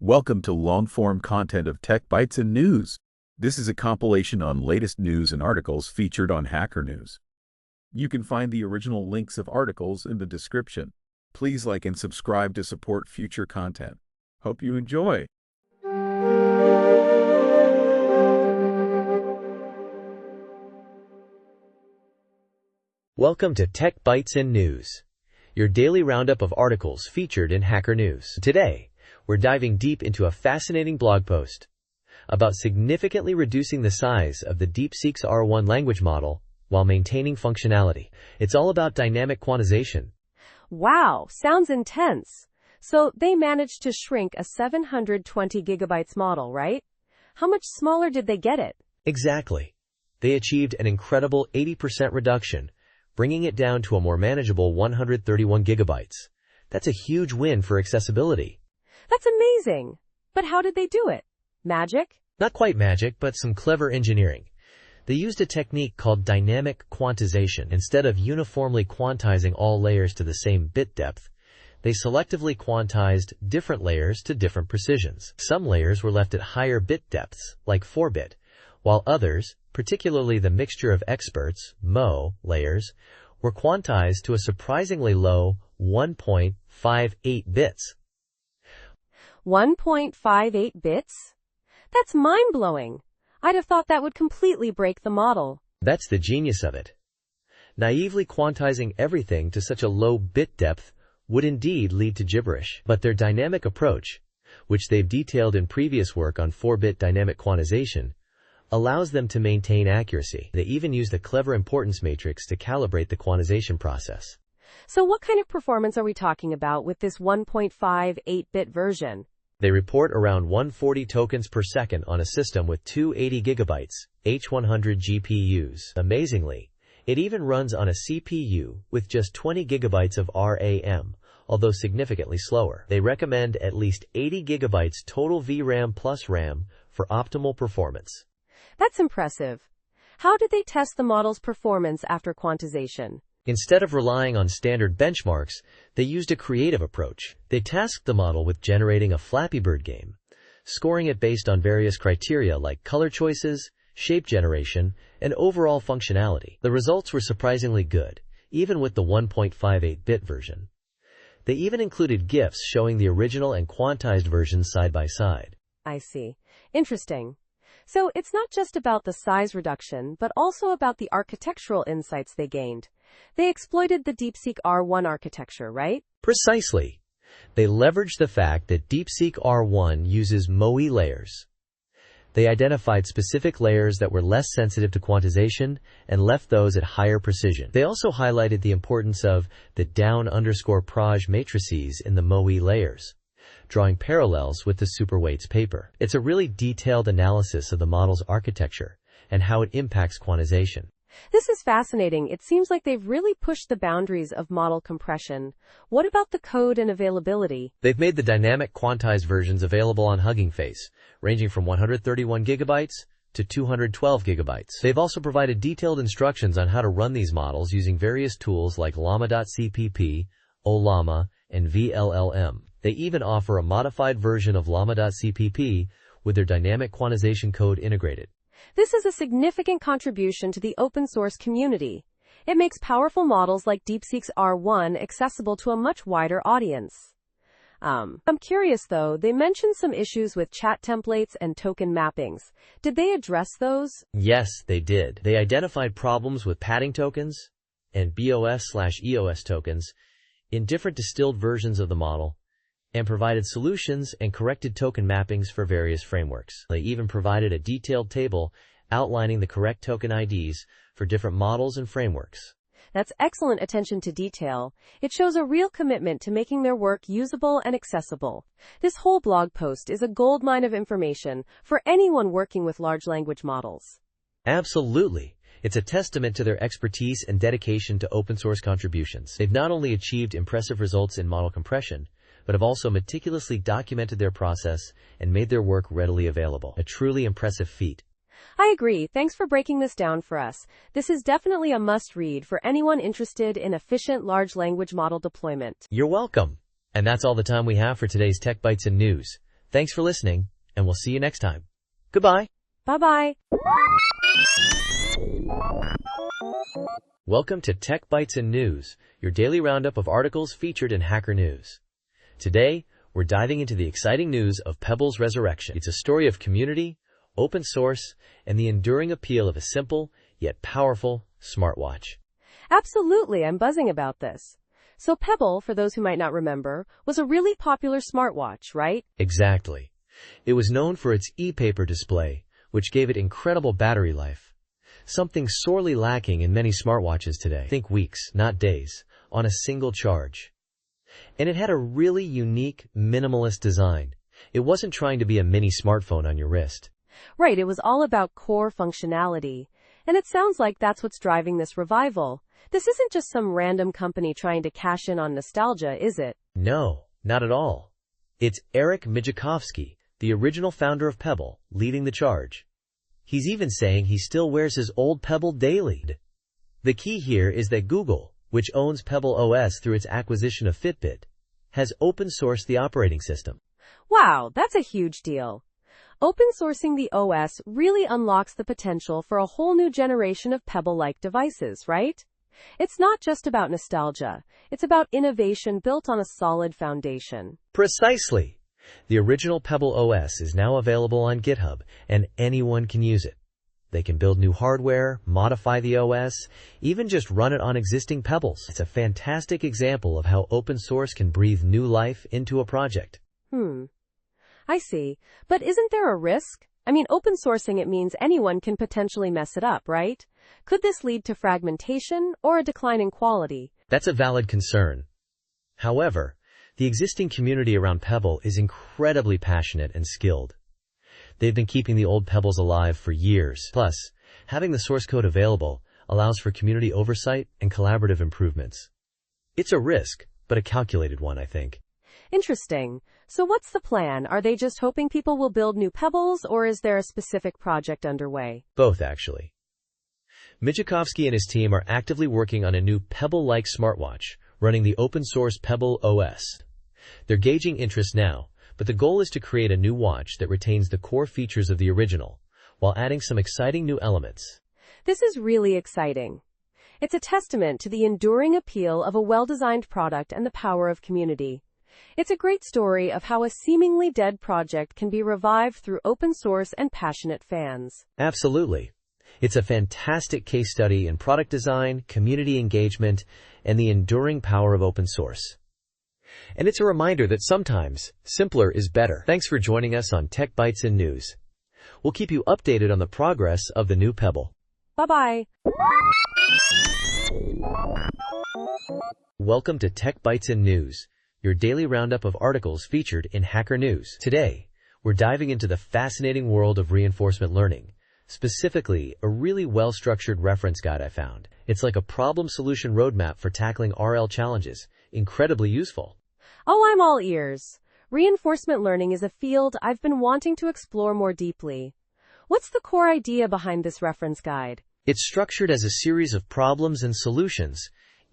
Welcome to long-form content of Tech Bytes and News. This is a compilation on latest news and articles featured on Hacker News. You can find the original links of articles in the description. Please like and subscribe to support future content. Hope you enjoy. Welcome to Tech Bytes and News, your daily roundup of articles featured in Hacker News. Today, we're diving deep into a fascinating blog post about significantly reducing the size of the DeepSeek's R1 language model while maintaining functionality. It's all about dynamic quantization. Wow, sounds intense. So they managed to shrink a 720 gigabytes model, right? How much smaller did they get it? Exactly. They achieved an incredible 80% reduction, bringing it down to a more manageable 131 gigabytes. That's a huge win for accessibility. That's amazing. But how did they do it? Magic? Not quite magic, but some clever engineering. They used a technique called dynamic quantization. Instead of uniformly quantizing all layers to the same bit depth, they selectively quantized different layers to different precisions. Some layers were left at higher bit depths, like 4-bit, while others, particularly the mixture of experts, MO, layers, were quantized to a surprisingly low 1.58 bits. 1.58 bits? That's mind-blowing. I'd have thought that would completely break the model. That's the genius of it. Naively quantizing everything to such a low bit depth would indeed lead to gibberish. But their dynamic approach, which they've detailed in previous work on 4-bit dynamic quantization, allows them to maintain accuracy. They even used a clever importance matrix to calibrate the quantization process. So what kind of performance are we talking about with this 1.58-bit version? They report around 140 tokens per second on a system with 280 gigabytes, H100 GPUs. Amazingly, it even runs on a CPU with just 20 gigabytes of RAM, although significantly slower. They recommend at least 80 gigabytes total VRAM plus RAM for optimal performance. That's impressive. How did they test the model's performance after quantization? Instead of relying on standard benchmarks, they used a creative approach. They tasked the model with generating a Flappy Bird game, scoring it based on various criteria like color choices, shape generation, and overall functionality. The results were surprisingly good, even with the 1.58-bit version. They even included GIFs showing the original and quantized versions side by side. I see. Interesting. So it's not just about the size reduction, but also about the architectural insights they gained. They exploited the DeepSeek R1 architecture, right? Precisely. They leveraged the fact that DeepSeek R1 uses MOE layers. They identified specific layers that were less sensitive to quantization and left those at higher precision. They also highlighted the importance of the down_proj matrices in the MOE layers, drawing parallels with the Superweights paper. It's a really detailed analysis of the model's architecture and how it impacts quantization. This is fascinating. It seems like they've really pushed the boundaries of model compression. What about the code and availability? They've made the dynamic quantized versions available on Hugging Face, ranging from 131 gigabytes to 212 gigabytes. They've also provided detailed instructions on how to run these models using various tools like llama.cpp, ollama, and VLLM. They even offer a modified version of llama.cpp with their dynamic quantization code integrated. This is a significant contribution to the open source community. It makes powerful models like DeepSeek's R1 accessible to a much wider audience. I'm curious though, they mentioned some issues with chat templates and token mappings. Did they address those? Yes, they did. They identified problems with padding tokens and BOS/EOS tokens in different distilled versions of the model, and provided solutions and corrected token mappings for various frameworks. They even provided a detailed table outlining the correct token IDs for different models and frameworks. That's excellent attention to detail. It shows a real commitment to making their work usable and accessible. This whole blog post is a goldmine of information for anyone working with large language models. Absolutely. It's a testament to their expertise and dedication to open source contributions. They've not only achieved impressive results in model compression, but have also meticulously documented their process and made their work readily available. A truly impressive feat. I agree. Thanks for breaking this down for us. This is definitely a must-read for anyone interested in efficient large language model deployment. You're welcome. And that's all the time we have for today's Tech Bytes and News. Thanks for listening, and we'll see you next time. Goodbye. Bye-bye. Welcome to Tech Bytes and News, your daily roundup of articles featured in Hacker News. Today, we're diving into the exciting news of Pebble's resurrection. It's a story of community, open source, and the enduring appeal of a simple, yet powerful, smartwatch. Absolutely, I'm buzzing about this. So Pebble, for those who might not remember, was a really popular smartwatch, right? Exactly. It was known for its e-paper display, which gave it incredible battery life. Something sorely lacking in many smartwatches today. Think weeks, not days, on a single charge. And it had a really unique, minimalist design. It wasn't trying to be a mini smartphone on your wrist. Right, it was all about core functionality. And it sounds like that's what's driving this revival. This isn't just some random company trying to cash in on nostalgia, is it? No, not at all. It's Eric Mijakovsky, the original founder of Pebble, leading the charge. He's even saying he still wears his old Pebble daily. The key here is that Google, which owns Pebble OS through its acquisition of Fitbit, has open-sourced the operating system. Wow, that's a huge deal. Open sourcing the OS really unlocks the potential for a whole new generation of Pebble-like devices, right? It's not just about nostalgia. It's about innovation built on a solid foundation. Precisely. The original Pebble OS is now available on GitHub, and anyone can use it. They can build new hardware, modify the OS, even just run it on existing Pebbles. It's a fantastic example of how open source can breathe new life into a project. I see. But isn't there a risk? I mean, open sourcing it means anyone can potentially mess it up, right? Could this lead to fragmentation or a decline in quality? That's a valid concern. However, the existing community around Pebble is incredibly passionate and skilled. They've been keeping the old Pebbles alive for years. Plus, having the source code available allows for community oversight and collaborative improvements. It's a risk, but a calculated one, I think. Interesting. So what's the plan? Are they just hoping people will build new Pebbles, or is there a specific project underway? Both, actually. Mijakovsky and his team are actively working on a new Pebble-like smartwatch, running the open-source Pebble OS. They're gauging interest now, but the goal is to create a new watch that retains the core features of the original, while adding some exciting new elements. This is really exciting. It's a testament to the enduring appeal of a well-designed product and the power of community. It's a great story of how a seemingly dead project can be revived through open source and passionate fans. Absolutely. It's a fantastic case study in product design, community engagement, and the enduring power of open source. And it's a reminder that sometimes, simpler is better. Thanks for joining us on Tech Bytes and News. We'll keep you updated on the progress of the new Pebble. Bye-bye. Welcome to Tech Bytes and News, your daily roundup of articles featured in Hacker News. Today, we're diving into the fascinating world of reinforcement learning, specifically a really well-structured reference guide I found. It's like a problem-solution roadmap for tackling RL challenges. Incredibly useful. Oh, I'm all ears. Reinforcement learning is a field I've been wanting to explore more deeply. What's the core idea behind this reference guide? It's structured as a series of problems and solutions,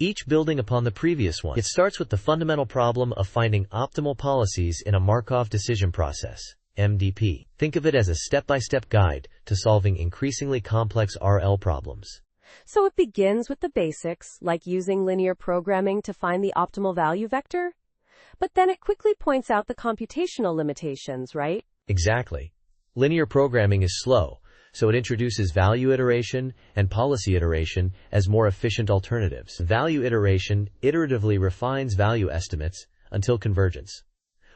each building upon the previous one. It starts with the fundamental problem of finding optimal policies in a Markov decision process, MDP. Think of it as a step-by-step guide to solving increasingly complex RL problems. So it begins with the basics, like using linear programming to find the optimal value vector? But then it quickly points out the computational limitations, right? Exactly. Linear programming is slow, so it introduces value iteration and policy iteration as more efficient alternatives. Value iteration iteratively refines value estimates until convergence,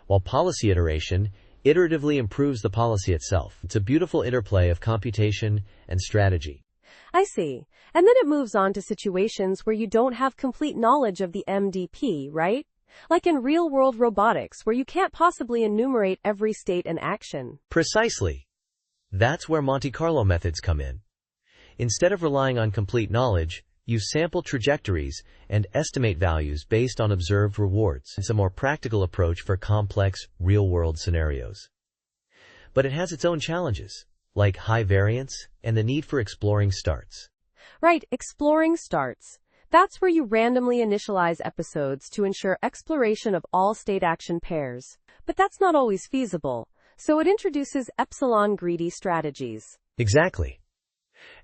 while policy iteration iteratively improves the policy itself. It's a beautiful interplay of computation and strategy. I see. And then it moves on to situations where you don't have complete knowledge of the MDP, right? Like in real-world robotics, where you can't possibly enumerate every state and action. Precisely. That's where Monte Carlo methods come in. Instead of relying on complete knowledge, you sample trajectories and estimate values based on observed rewards. It's a more practical approach for complex, real-world scenarios. But it has its own challenges, like high variance and the need for exploring starts. Right, exploring starts. That's where you randomly initialize episodes to ensure exploration of all state action pairs. But that's not always feasible, so it introduces epsilon greedy strategies. Exactly.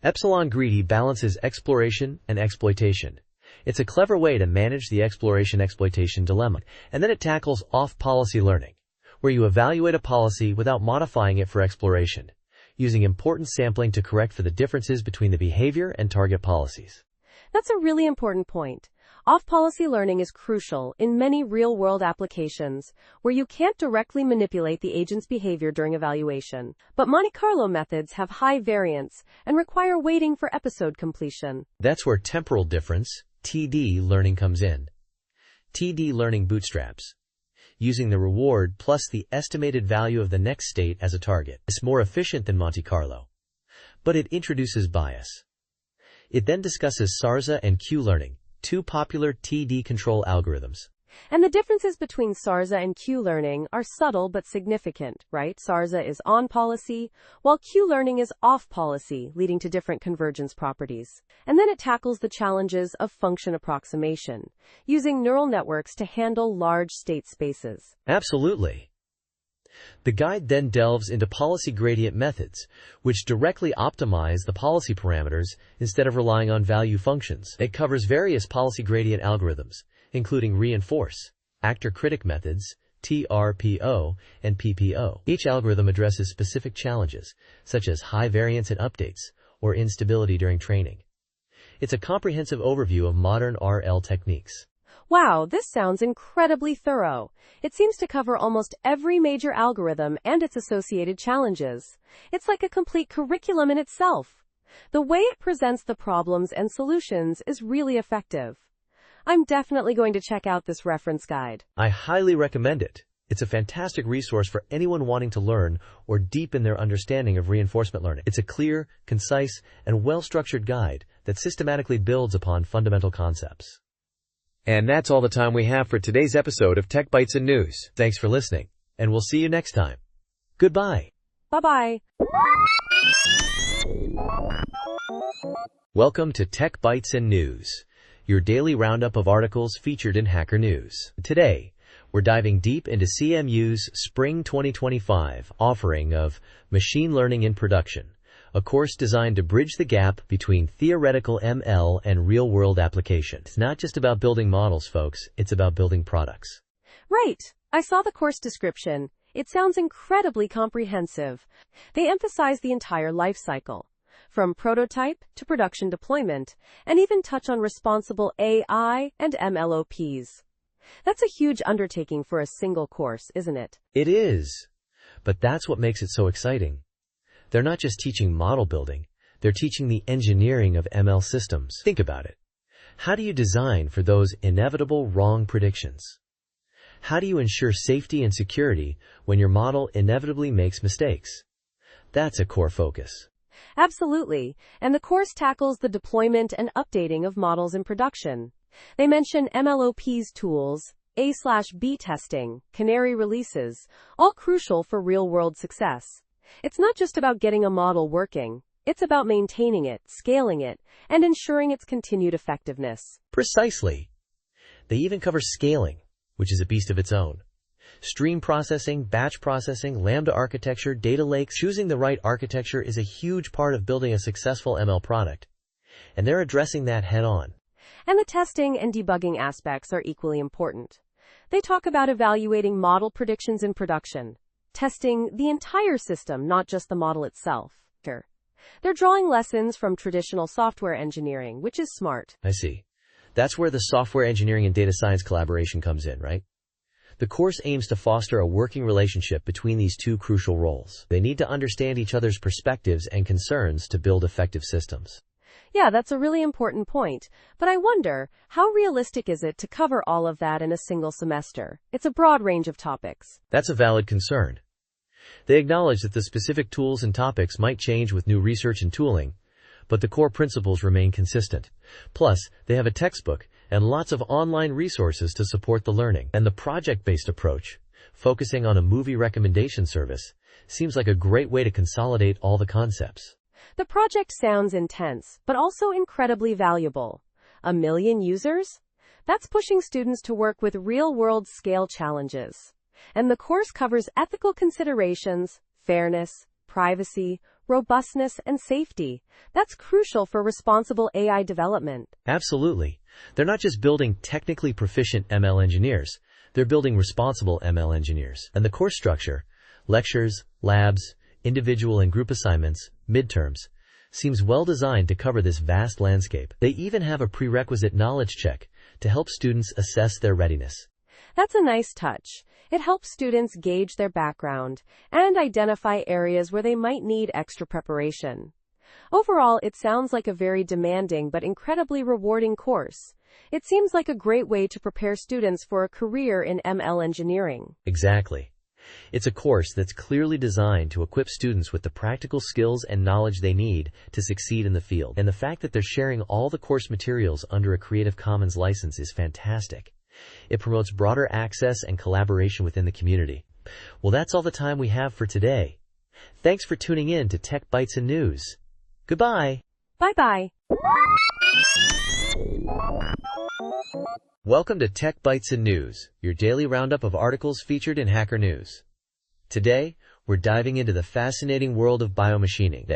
Epsilon greedy balances exploration and exploitation. It's a clever way to manage the exploration-exploitation dilemma. And then it tackles off-policy learning, where you evaluate a policy without modifying it for exploration, using important sampling to correct for the differences between the behavior and target policies. That's a really important point. Off-policy learning is crucial in many real-world applications where you can't directly manipulate the agent's behavior during evaluation. But Monte Carlo methods have high variance and require waiting for episode completion. That's where temporal difference, TD, learning comes in. TD learning bootstraps, using the reward plus the estimated value of the next state as a target. It's more efficient than Monte Carlo, but it introduces bias. It then discusses SARSA and Q-learning, two popular TD control algorithms. And the differences between SARSA and Q-learning are subtle but significant, right? SARSA is on policy, while Q-learning is off policy, leading to different convergence properties. And then it tackles the challenges of function approximation, using neural networks to handle large state spaces. Absolutely. The guide then delves into policy gradient methods, which directly optimize the policy parameters instead of relying on value functions. It covers various policy gradient algorithms, including reinforce, actor-critic methods, TRPO, and PPO. Each algorithm addresses specific challenges, such as high variance in updates or instability during training. It's a comprehensive overview of modern RL techniques. Wow, this sounds incredibly thorough. It seems to cover almost every major algorithm and its associated challenges. It's like a complete curriculum in itself. The way it presents the problems and solutions is really effective. I'm definitely going to check out this reference guide. I highly recommend it. It's a fantastic resource for anyone wanting to learn or deepen their understanding of reinforcement learning. It's a clear, concise, and well-structured guide that systematically builds upon fundamental concepts. And that's all the time we have for today's episode of Tech Bytes and News. Thanks for listening, and we'll see you next time. Goodbye. Bye-bye. Welcome to Tech Bytes and News, your daily roundup of articles featured in Hacker News. Today, we're diving deep into CMU's Spring 2025 offering of Machine Learning in Production, a course designed to bridge the gap between theoretical ML and real-world application. It's not just about building models, folks. It's about building products. Right. I saw the course description. It sounds incredibly comprehensive. They emphasize the entire life cycle, from prototype to production deployment, and even touch on responsible AI and MLOps. That's a huge undertaking for a single course, isn't it? It is. But that's what makes it so exciting. They're not just teaching model building, they're teaching the engineering of ML systems. Think about it. How do you design for those inevitable wrong predictions? How do you ensure safety and security when your model inevitably makes mistakes? That's a core focus. Absolutely. And the course tackles the deployment and updating of models in production. They mention MLOps tools, A/B testing, canary releases, all crucial for real-world success. It's not just about getting a model working. It's about maintaining it, scaling it, and ensuring its continued effectiveness. Precisely. They even cover scaling, which is a beast of its own. Stream processing, batch processing, Lambda architecture, data lakes. Choosing the right architecture is a huge part of building a successful ML product. And they're addressing that head-on. And the testing and debugging aspects are equally important. They talk about evaluating model predictions in production, testing the entire system, not just the model itself. They're drawing lessons from traditional software engineering, which is smart. I see. That's where the software engineering and data science collaboration comes in, right? The course aims to foster a working relationship between these two crucial roles. They need to understand each other's perspectives and concerns to build effective systems. Yeah, that's a really important point. But I wonder, how realistic is it to cover all of that in a single semester? It's a broad range of topics. That's a valid concern. They acknowledge that the specific tools and topics might change with new research and tooling, but the core principles remain consistent. Plus, they have a textbook and lots of online resources to support the learning. And the project-based approach, focusing on a movie recommendation service, seems like a great way to consolidate all the concepts. The project sounds intense, but also incredibly valuable. 1 million users? That's pushing students to work with real-world scale challenges. And the course covers ethical considerations, fairness, privacy, robustness, and safety. That's crucial for responsible AI development. Absolutely. They're not just building technically proficient ML engineers, they're building responsible ML engineers. And the course structure, lectures, labs, individual and group assignments, midterms, seems well designed to cover this vast landscape. They even have a prerequisite knowledge check to help students assess their readiness. That's a nice touch. It helps students gauge their background and identify areas where they might need extra preparation. Overall, it sounds like a very demanding but incredibly rewarding course. It seems like a great way to prepare students for a career in ML engineering. Exactly. It's a course that's clearly designed to equip students with the practical skills and knowledge they need to succeed in the field. And the fact that they're sharing all the course materials under a Creative Commons license is fantastic. It promotes broader access and collaboration within the community. Well, that's all the time we have for today. Thanks for tuning in to Tech Bytes and News. Goodbye. Bye-bye. Welcome to Tech Bytes and News, your daily roundup of articles featured in Hacker News. Today, we're diving into the fascinating world of biomachining.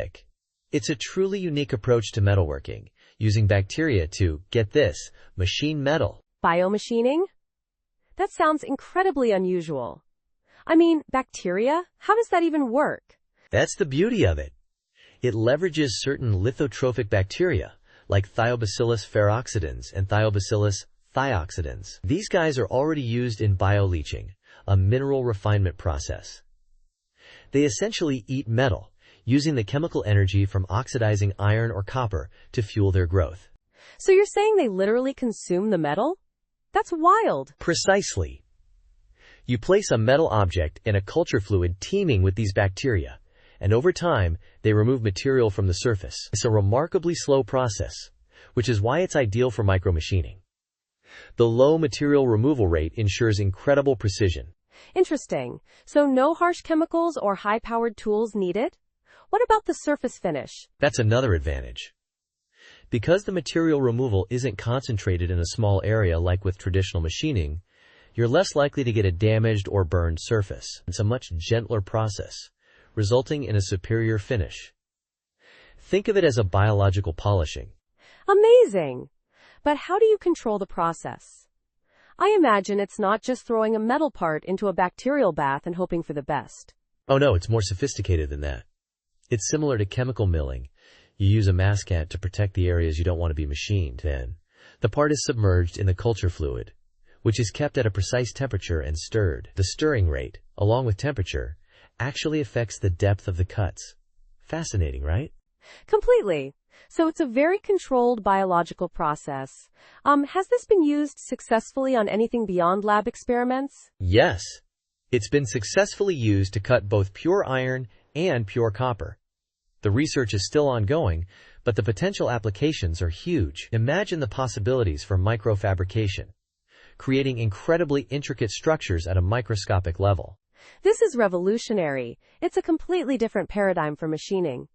It's a truly unique approach to metalworking, using bacteria to, get this, machine metal. Biomachining? That sounds incredibly unusual. I mean, bacteria? How does that even work? That's the beauty of it. It leverages certain lithotrophic bacteria, like Thiobacillus ferroxidans and Thiobacillus thioxidans. These guys are already used in bioleaching, a mineral refinement process. They essentially eat metal, using the chemical energy from oxidizing iron or copper to fuel their growth. So you're saying they literally consume the metal? That's wild. Precisely. You place a metal object in a culture fluid teeming with these bacteria, and over time, they remove material from the surface. It's a remarkably slow process, which is why it's ideal for micromachining. The low material removal rate ensures incredible precision. Interesting. So no harsh chemicals or high-powered tools needed? What about the surface finish? That's another advantage. Because the material removal isn't concentrated in a small area like with traditional machining, you're less likely to get a damaged or burned surface. It's a much gentler process, resulting in a superior finish. Think of it as a biological polishing. Amazing! But how do you control the process? I imagine it's not just throwing a metal part into a bacterial bath and hoping for the best. Oh no, it's more sophisticated than that. It's similar to chemical milling. You use a mascant to protect the areas you don't want to be machined. Then, the part is submerged in the culture fluid, which is kept at a precise temperature and stirred. The stirring rate, along with temperature, actually affects the depth of the cuts. Fascinating, right? Completely. So it's a very controlled biological process. Has this been used successfully on anything beyond lab experiments? Yes. It's been successfully used to cut both pure iron and pure copper. The research is still ongoing, but the potential applications are huge. Imagine the possibilities for microfabrication, creating incredibly intricate structures at a microscopic level. This is revolutionary. It's a completely different paradigm for machining.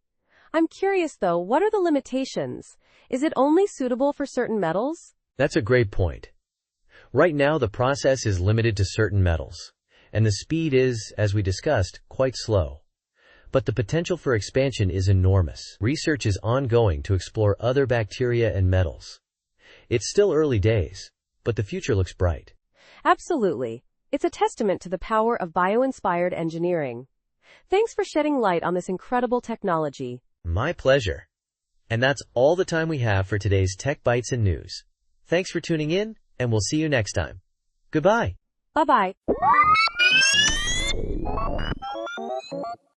I'm curious though, what are the limitations? Is it only suitable for certain metals? That's a great point. Right now, the process is limited to certain metals, and the speed is, as we discussed, quite slow. But the potential for expansion is enormous. Research is ongoing to explore other bacteria and metals. It's still early days, but the future looks bright. Absolutely. It's a testament to the power of bio-inspired engineering. Thanks for shedding light on this incredible technology. My pleasure. And that's all the time we have for today's Tech Bytes and News. Thanks for tuning in, and we'll see you next time. Goodbye. Bye-bye.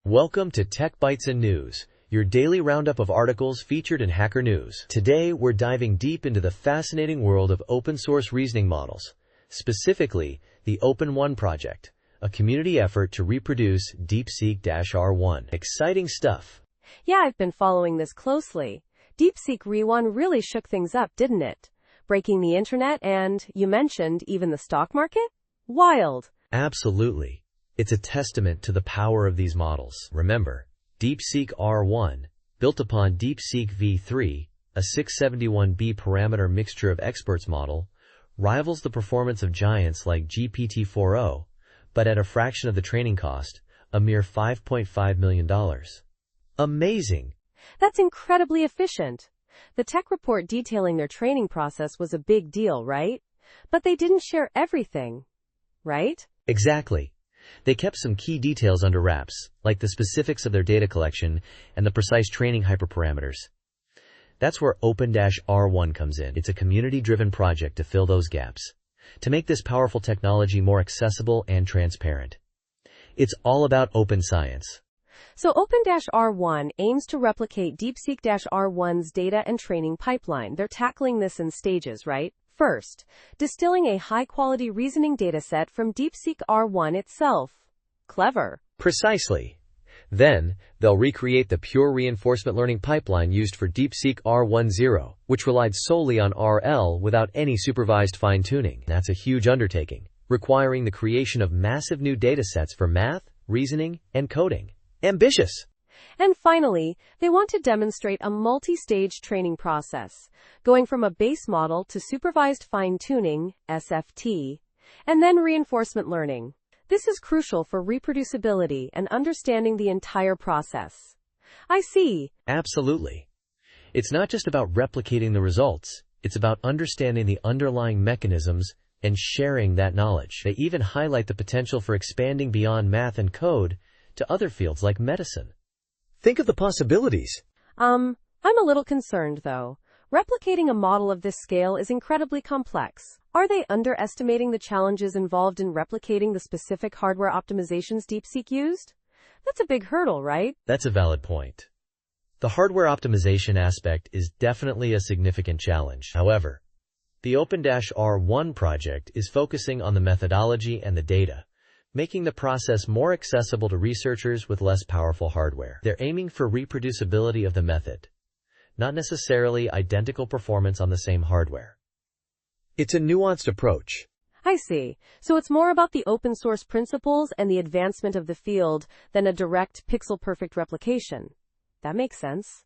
Welcome to Tech Bytes and News, your daily roundup of articles featured in Hacker News. Today, we're diving deep into the fascinating world of open-source reasoning models, specifically the Open1 project, a community effort to reproduce DeepSeek-R1. Exciting stuff. Yeah, I've been following this closely. DeepSeek R1 really shook things up, didn't it? Breaking the internet and, you mentioned, even the stock market? Wild. Absolutely. It's a testament to the power of these models. Remember, DeepSeek R1, built upon DeepSeek V3, a 671B parameter mixture of experts model, rivals the performance of giants like GPT-4o, but at a fraction of the training cost, a mere $5.5 million. Amazing! That's incredibly efficient. The tech report detailing their training process was a big deal, right? But they didn't share everything, right? Exactly. They kept some key details under wraps, like the specifics of their data collection and the precise training hyperparameters. That's where Open-R1 comes in. It's a community-driven project to fill those gaps, to make this powerful technology more accessible and transparent. It's all about open science. So Open-R1 aims to replicate DeepSeek-R1's data and training pipeline. They're tackling this in stages, right? First, distilling a high-quality reasoning dataset from DeepSeek-R1 itself. Clever. Precisely. Then, they'll recreate the pure reinforcement learning pipeline used for DeepSeek-R10, which relied solely on RL without any supervised fine-tuning. That's a huge undertaking, requiring the creation of massive new datasets for math, reasoning, and coding. Ambitious! And finally, they want to demonstrate a multi-stage training process, going from a base model to supervised fine-tuning, SFT, and then reinforcement learning. This is crucial for reproducibility and understanding the entire process. I see. Absolutely. It's not just about replicating the results, it's about understanding the underlying mechanisms and sharing that knowledge. They even highlight the potential for expanding beyond math and code to other fields like medicine. Think of the possibilities. I'm a little concerned, though. Replicating a model of this scale is incredibly complex. Are they underestimating the challenges involved in replicating the specific hardware optimizations DeepSeek used? That's a big hurdle, right? That's a valid point. The hardware optimization aspect is definitely a significant challenge. However, the Open-R1 project is focusing on the methodology and the data, making the process more accessible to researchers with less powerful hardware. They're aiming for reproducibility of the method, not necessarily identical performance on the same hardware. It's a nuanced approach. I see. So it's more about the open source principles and the advancement of the field than a direct pixel-perfect replication. That makes sense.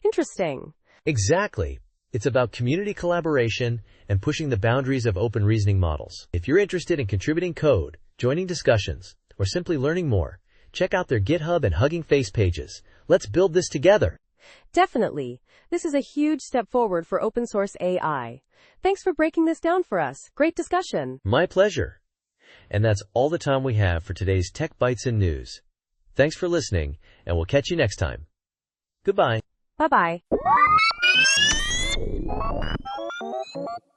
Interesting. Exactly. It's about community collaboration and pushing the boundaries of open reasoning models. If you're interested in contributing code, joining discussions, or simply learning more, check out their GitHub and Hugging Face pages. Let's build this together. Definitely. This is a huge step forward for open source AI. Thanks for breaking this down for us. Great discussion. My pleasure. And that's all the time we have for today's Tech Bytes and News. Thanks for listening, and we'll catch you next time. Goodbye. Bye-bye.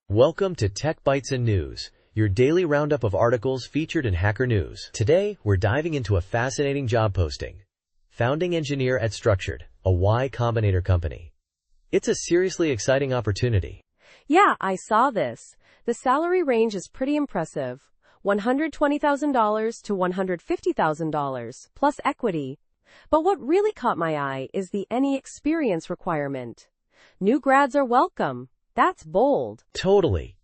Welcome to Tech Bytes and News, your daily roundup of articles featured in Hacker News. Today, we're diving into a fascinating job posting. Founding engineer at Structured, a Y Combinator company. It's a seriously exciting opportunity. Yeah, I saw this. The salary range is pretty impressive. $120,000 to $150,000, plus equity. But what really caught my eye is the any experience requirement. New grads are welcome. That's bold. Totally.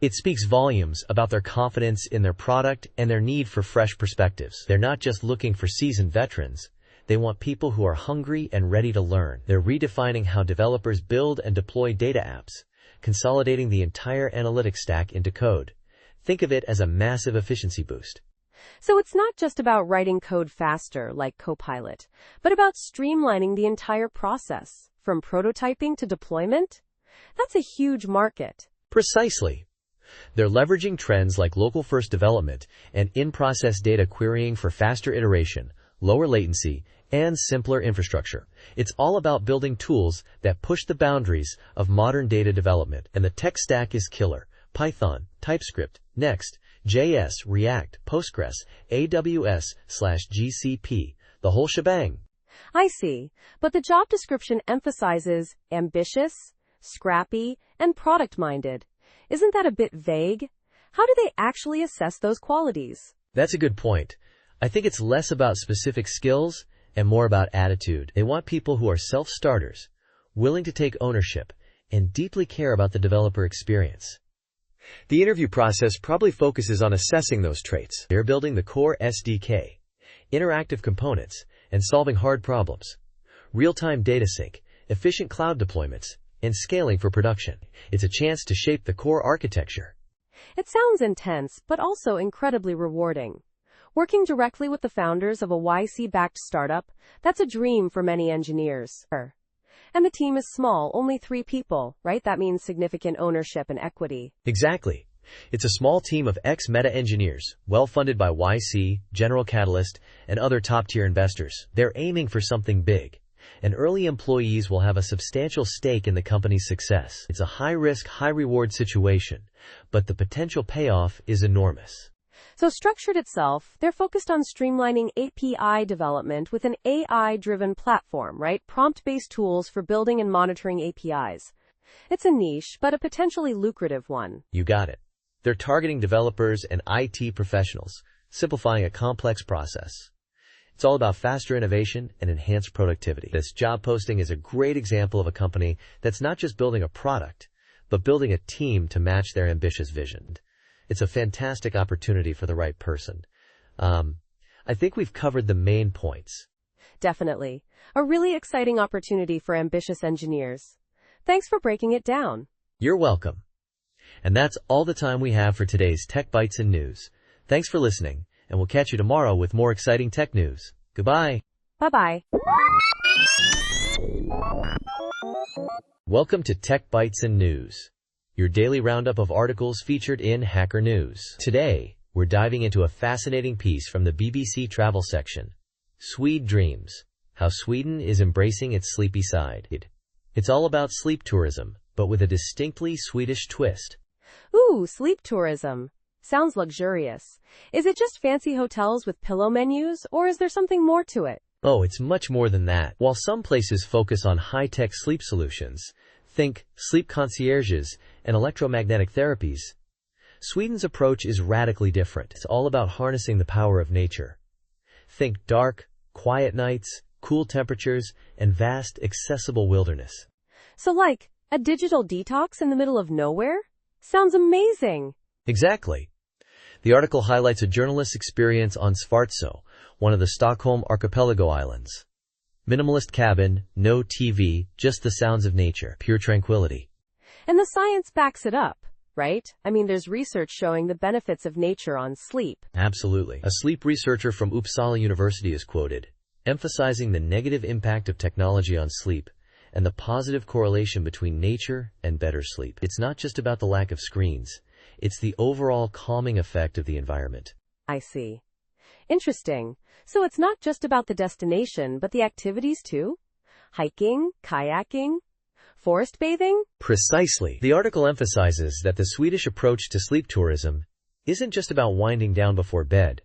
It speaks volumes about their confidence in their product and their need for fresh perspectives. They're not just looking for seasoned veterans. They want people who are hungry and ready to learn. They're redefining how developers build and deploy data apps, consolidating the entire analytics stack into code. Think of it as a massive efficiency boost. So it's not just about writing code faster, like Copilot, but about streamlining the entire process, from prototyping to deployment? That's a huge market. Precisely. They're leveraging trends like local-first development and in-process data querying for faster iteration, lower latency, and simpler infrastructure. It's all about building tools that push the boundaries of modern data development, and the tech stack is killer. Python, TypeScript, Next, JS, React, Postgres, AWS/GCP, the whole shebang. I see. But the job description emphasizes ambitious, scrappy, and product-minded. Isn't that a bit vague? How do they actually assess those qualities? That's a good point. I think it's less about specific skills and more about attitude. They want people who are self-starters, willing to take ownership, and deeply care about the developer experience. The interview process probably focuses on assessing those traits. They're building the core SDK, interactive components, and solving hard problems. Real-time data sync, efficient cloud deployments, and scaling for production. It's a chance to shape the core architecture. It sounds intense, but also incredibly rewarding. Working directly with the founders of a YC-backed startup, that's a dream for many engineers. And the team is small, only 3 people, right? That means significant ownership and equity. Exactly. It's a small team of ex-Meta engineers, well-funded by YC, General Catalyst, and other top-tier investors. They're aiming for something big, and early employees will have a substantial stake in the company's success. It's a high-risk, high-reward situation, but the potential payoff is enormous. So structured itself, they're focused on streamlining API development with an AI-driven platform, right? Prompt-based tools for building and monitoring APIs. It's a niche, but a potentially lucrative one. You got it. They're targeting developers and IT professionals, simplifying a complex process. It's all about faster innovation and enhanced productivity. This job posting is a great example of a company that's not just building a product, but building a team to match their ambitious vision. It's a fantastic opportunity for the right person. I think we've covered the main points. Definitely. A really exciting opportunity for ambitious engineers. Thanks for breaking it down. You're welcome. And that's all the time we have for today's Tech Bytes and News. Thanks for listening, and we'll catch you tomorrow with more exciting tech news. Goodbye. Bye-bye. Welcome to Tech Bytes and News, your daily roundup of articles featured in Hacker News. Today, we're diving into a fascinating piece from the BBC travel section. Swede Dreams: How Sweden is Embracing Its Sleepy Side. It's all about sleep tourism, but with a distinctly Swedish twist. Ooh, sleep tourism. Sounds luxurious. Is it just fancy hotels with pillow menus, or is there something more to it? Oh, it's much more than that. While some places focus on high-tech sleep solutions, think sleep concierges and electromagnetic therapies, Sweden's approach is radically different. It's all about harnessing the power of nature. Think dark, quiet nights, cool temperatures, and vast, accessible wilderness. So like, a digital detox in the middle of nowhere? Sounds amazing. Exactly. The article highlights a journalist's experience on Svartsö, one of the Stockholm archipelago islands. Minimalist cabin, no TV, just the sounds of nature, pure tranquility. And the science backs it up, right? I mean, there's research showing the benefits of nature on sleep. Absolutely. A sleep researcher from Uppsala University is quoted, emphasizing the negative impact of technology on sleep and the positive correlation between nature and better sleep. It's not just about the lack of screens. It's the overall calming effect of the environment. I see. Interesting. So it's not just about the destination, but the activities too? Hiking, kayaking, forest bathing? Precisely. The article emphasizes that the Swedish approach to sleep tourism isn't just about winding down before bed.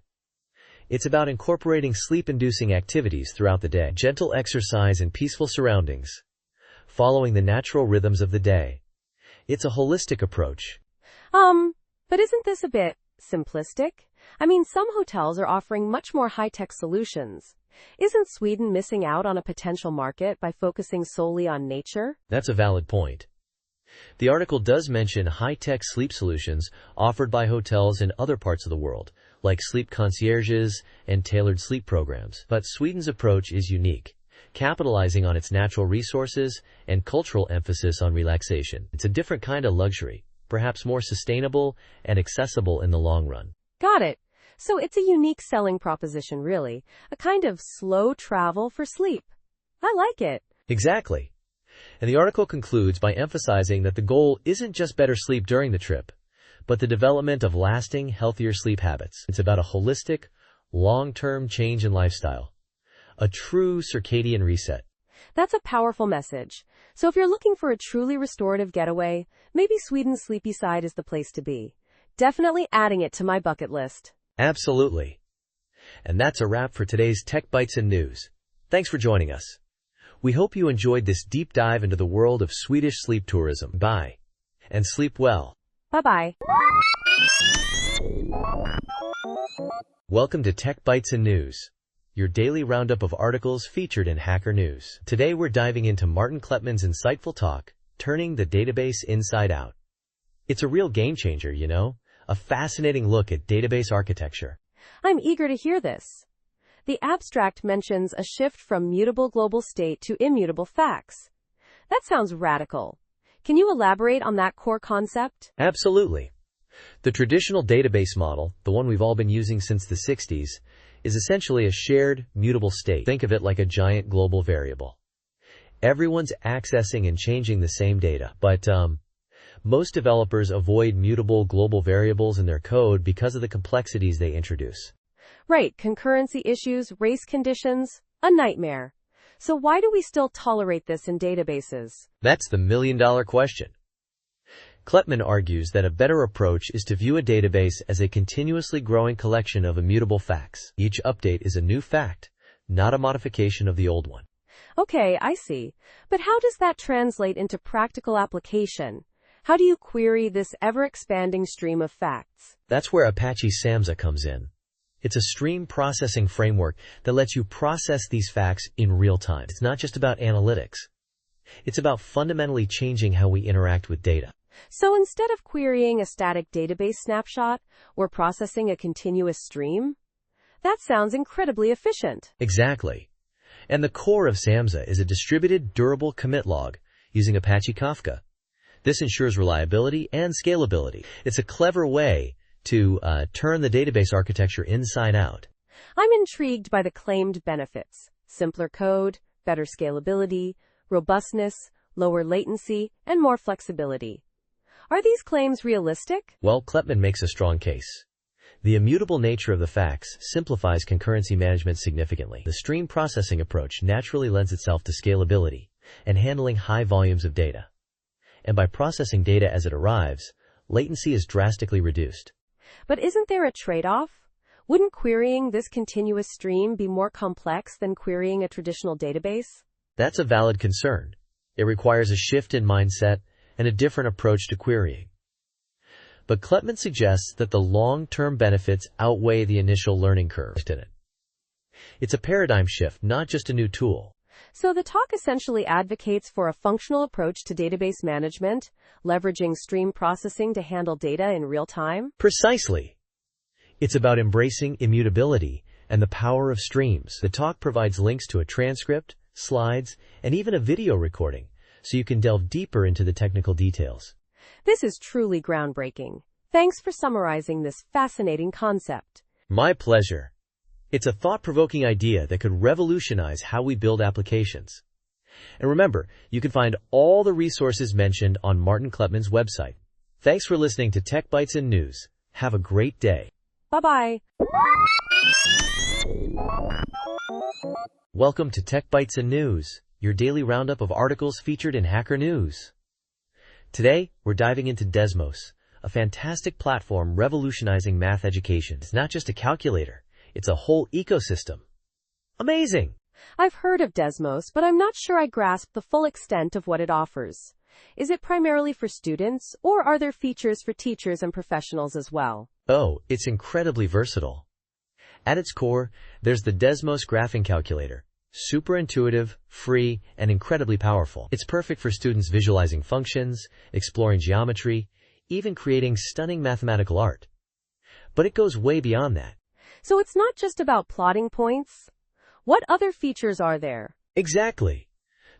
It's about incorporating sleep-inducing activities throughout the day, gentle exercise and peaceful surroundings, following the natural rhythms of the day. It's a holistic approach. But isn't this a bit simplistic? I mean, some hotels are offering much more high-tech solutions. Isn't Sweden missing out on a potential market by focusing solely on nature? That's a valid point. The article does mention high-tech sleep solutions offered by hotels in other parts of the world, like sleep concierges and tailored sleep programs. But Sweden's approach is unique, capitalizing on its natural resources and cultural emphasis on relaxation. It's a different kind of luxury, perhaps more sustainable and accessible in the long run. Got it. So it's a unique selling proposition, really. A kind of slow travel for sleep. I like it. Exactly. And the article concludes by emphasizing that the goal isn't just better sleep during the trip, but the development of lasting, healthier sleep habits. It's about a holistic, long-term change in lifestyle. A true circadian reset. That's a powerful message. So if you're looking for a truly restorative getaway, maybe Sweden's sleepy side is the place to be. Definitely adding it to my bucket list. Absolutely. And that's a wrap for today's Tech Bytes and News. Thanks for joining us. We hope you enjoyed this deep dive into the world of Swedish sleep tourism. Bye. And sleep well. Bye-bye. Welcome to Tech Bytes and News, your daily roundup of articles featured in Hacker News. Today we're diving into Martin Kleppmann's insightful talk, Turning the Database Inside Out. It's a real game changer, you know? A fascinating look at database architecture. I'm eager to hear this. The abstract mentions a shift from mutable global state to immutable facts. That sounds radical. Can you elaborate on that core concept? Absolutely. The traditional database model, the one we've all been using since the 60s, is essentially a shared, mutable state. Think of it like a giant global variable. Everyone's accessing and changing the same data, but most developers avoid mutable global variables in their code because of the complexities they introduce. Right, concurrency issues, race conditions, a nightmare. So why do we still tolerate this in databases? That's the million-dollar question. Kleppman argues that a better approach is to view a database as a continuously growing collection of immutable facts. Each update is a new fact, not a modification of the old one. Okay, I see. But how does that translate into practical application? How do you query this ever-expanding stream of facts? That's where Apache SAMSA comes in. It's a stream processing framework that lets you process these facts in real time. It's not just about analytics. It's about fundamentally changing how we interact with data. So instead of querying a static database snapshot, we're processing a continuous stream? That sounds incredibly efficient. Exactly. And the core of SAMSA is a distributed, durable commit log using Apache Kafka. This ensures reliability and scalability. It's a clever way to turn the database architecture inside out. I'm intrigued by the claimed benefits: simpler code, better scalability, robustness, lower latency, and more flexibility. Are these claims realistic? Well, Kleppman makes a strong case. The immutable nature of the facts simplifies concurrency management significantly. The stream processing approach naturally lends itself to scalability and handling high volumes of data. And by processing data as it arrives, latency is drastically reduced. But isn't there a trade-off? Wouldn't querying this continuous stream be more complex than querying a traditional database? That's a valid concern. It requires a shift in mindset and a different approach to querying. But Kleppman suggests that the long-term benefits outweigh the initial learning curve in it. It's a paradigm shift, not just a new tool. So the talk essentially advocates for a functional approach to database management, leveraging stream processing to handle data in real time? Precisely. It's about embracing immutability and the power of streams. The talk provides links to a transcript, slides, and even a video recording, so you can delve deeper into the technical details. This is truly groundbreaking. Thanks for summarizing this fascinating concept. My pleasure. It's a thought-provoking idea that could revolutionize how we build applications. And remember, you can find all the resources mentioned on Martin Kleppman's website. Thanks for listening to Tech Bytes and News. Have a great day. Bye-bye. Welcome to Tech Bytes and News, your daily roundup of articles featured in Hacker News. Today, we're diving into Desmos, a fantastic platform revolutionizing math education. It's not just a calculator. It's a whole ecosystem. Amazing! I've heard of Desmos, but I'm not sure I grasp the full extent of what it offers. Is it primarily for students, or are there features for teachers and professionals as well? Oh, it's incredibly versatile. At its core, there's the Desmos graphing calculator. Super intuitive, free, and incredibly powerful. It's perfect for students visualizing functions, exploring geometry, even creating stunning mathematical art. But it goes way beyond that. So it's not just about plotting points? What other features are there? Exactly.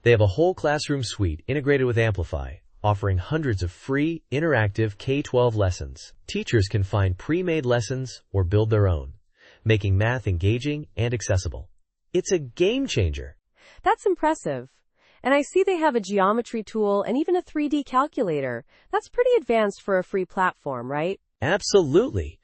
They have a whole classroom suite integrated with Amplify, offering hundreds of free, interactive K-12 lessons. Teachers can find pre-made lessons or build their own, making math engaging and accessible. It's a game changer. That's impressive. And I see they have a geometry tool and even a 3D calculator. That's pretty advanced for a free platform, right? Absolutely.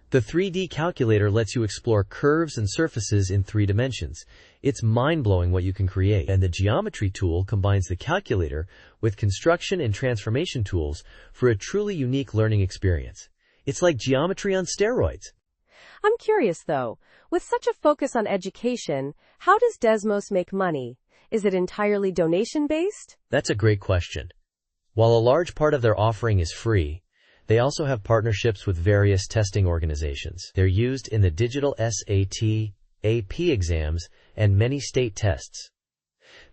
The 3D calculator lets you explore curves and surfaces in 3 dimensions. It's mind-blowing what you can create. And the geometry tool combines the calculator with construction and transformation tools for a truly unique learning experience. It's like geometry on steroids. I'm curious, though. With such a focus on education, how does Desmos make money? Is it entirely donation-based? That's a great question. While a large part of their offering is free, they also have partnerships with various testing organizations. They're used in the digital SAT, AP exams, and many state tests.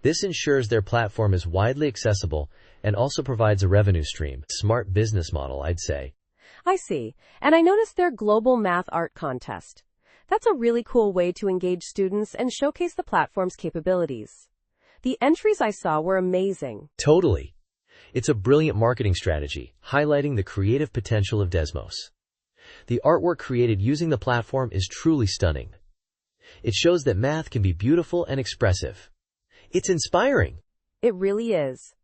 This ensures their platform is widely accessible and also provides a revenue stream. Smart business model, I'd say. I see. And I noticed their global math art contest. That's a really cool way to engage students and showcase the platform's capabilities. The entries I saw were amazing. Totally. It's a brilliant marketing strategy, highlighting the creative potential of Desmos. The artwork created using the platform is truly stunning. It shows that math can be beautiful and expressive. It's inspiring. It really is.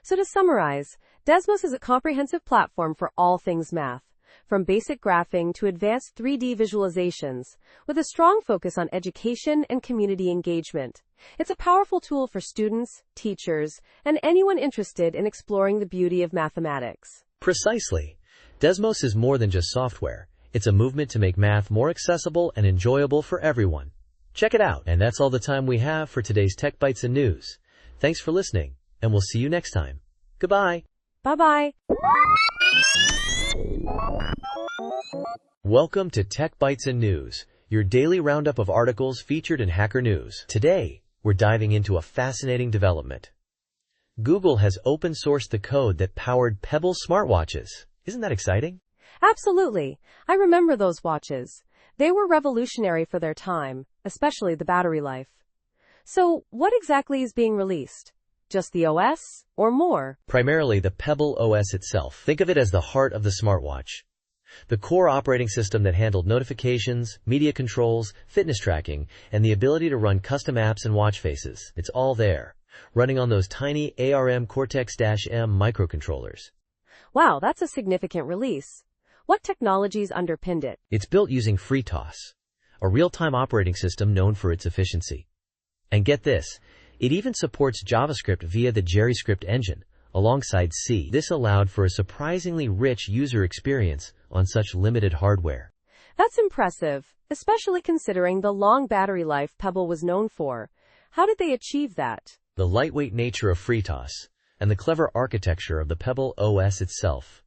So to summarize, Desmos is a comprehensive platform for all things math, from basic graphing to advanced 3D visualizations, with a strong focus on education and community engagement. It's a powerful tool for students, teachers, and anyone interested in exploring the beauty of mathematics. Precisely. Desmos is more than just software. It's a movement to make math more accessible and enjoyable for everyone. Check it out. And that's all the time we have for today's Tech Bytes and News. Thanks for listening, and we'll see you next time. Goodbye. Bye-bye. Welcome to Tech Bytes and News, your daily roundup of articles featured in Hacker News. Today, we're diving into a fascinating development. Google has open-sourced the code that powered Pebble smartwatches. Isn't that exciting? Absolutely. I remember those watches. They were revolutionary for their time, especially the battery life. So, what exactly is being released? Just the OS, or more? Primarily the Pebble OS itself. Think of it as the heart of the smartwatch. The core operating system that handled notifications, media controls, fitness tracking, and the ability to run custom apps and watch faces. It's all there, running on those tiny ARM Cortex-M microcontrollers. Wow, that's a significant release. What technologies underpinned it? It's built using FreeTOS, a real-time operating system known for its efficiency. And get this, it even supports JavaScript via the JerryScript engine, alongside C. This allowed for a surprisingly rich user experience on such limited hardware. That's impressive, especially considering the long battery life Pebble was known for. How did they achieve that? The lightweight nature of FreeTOS and the clever architecture of the Pebble OS itself.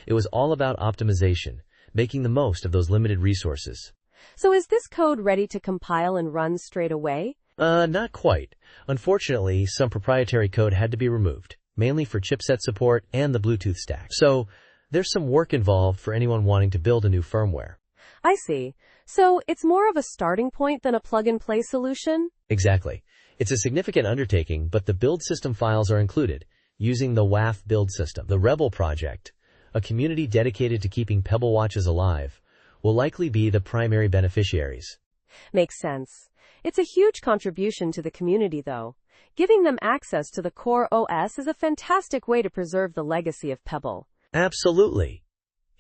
It was all about optimization, making the most of those limited resources. So is this code ready to compile and run straight away? Not quite. Unfortunately, some proprietary code had to be removed, mainly for chipset support and the Bluetooth stack. So, there's some work involved for anyone wanting to build a new firmware. I see. So, it's more of a starting point than a plug-and-play solution? Exactly. It's a significant undertaking, but the build system files are included, using the WAF build system. The Rebel project, a community dedicated to keeping Pebble watches alive, will likely be the primary beneficiaries. Makes sense. It's a huge contribution to the community, though. Giving them access to the core OS is a fantastic way to preserve the legacy of Pebble. Absolutely.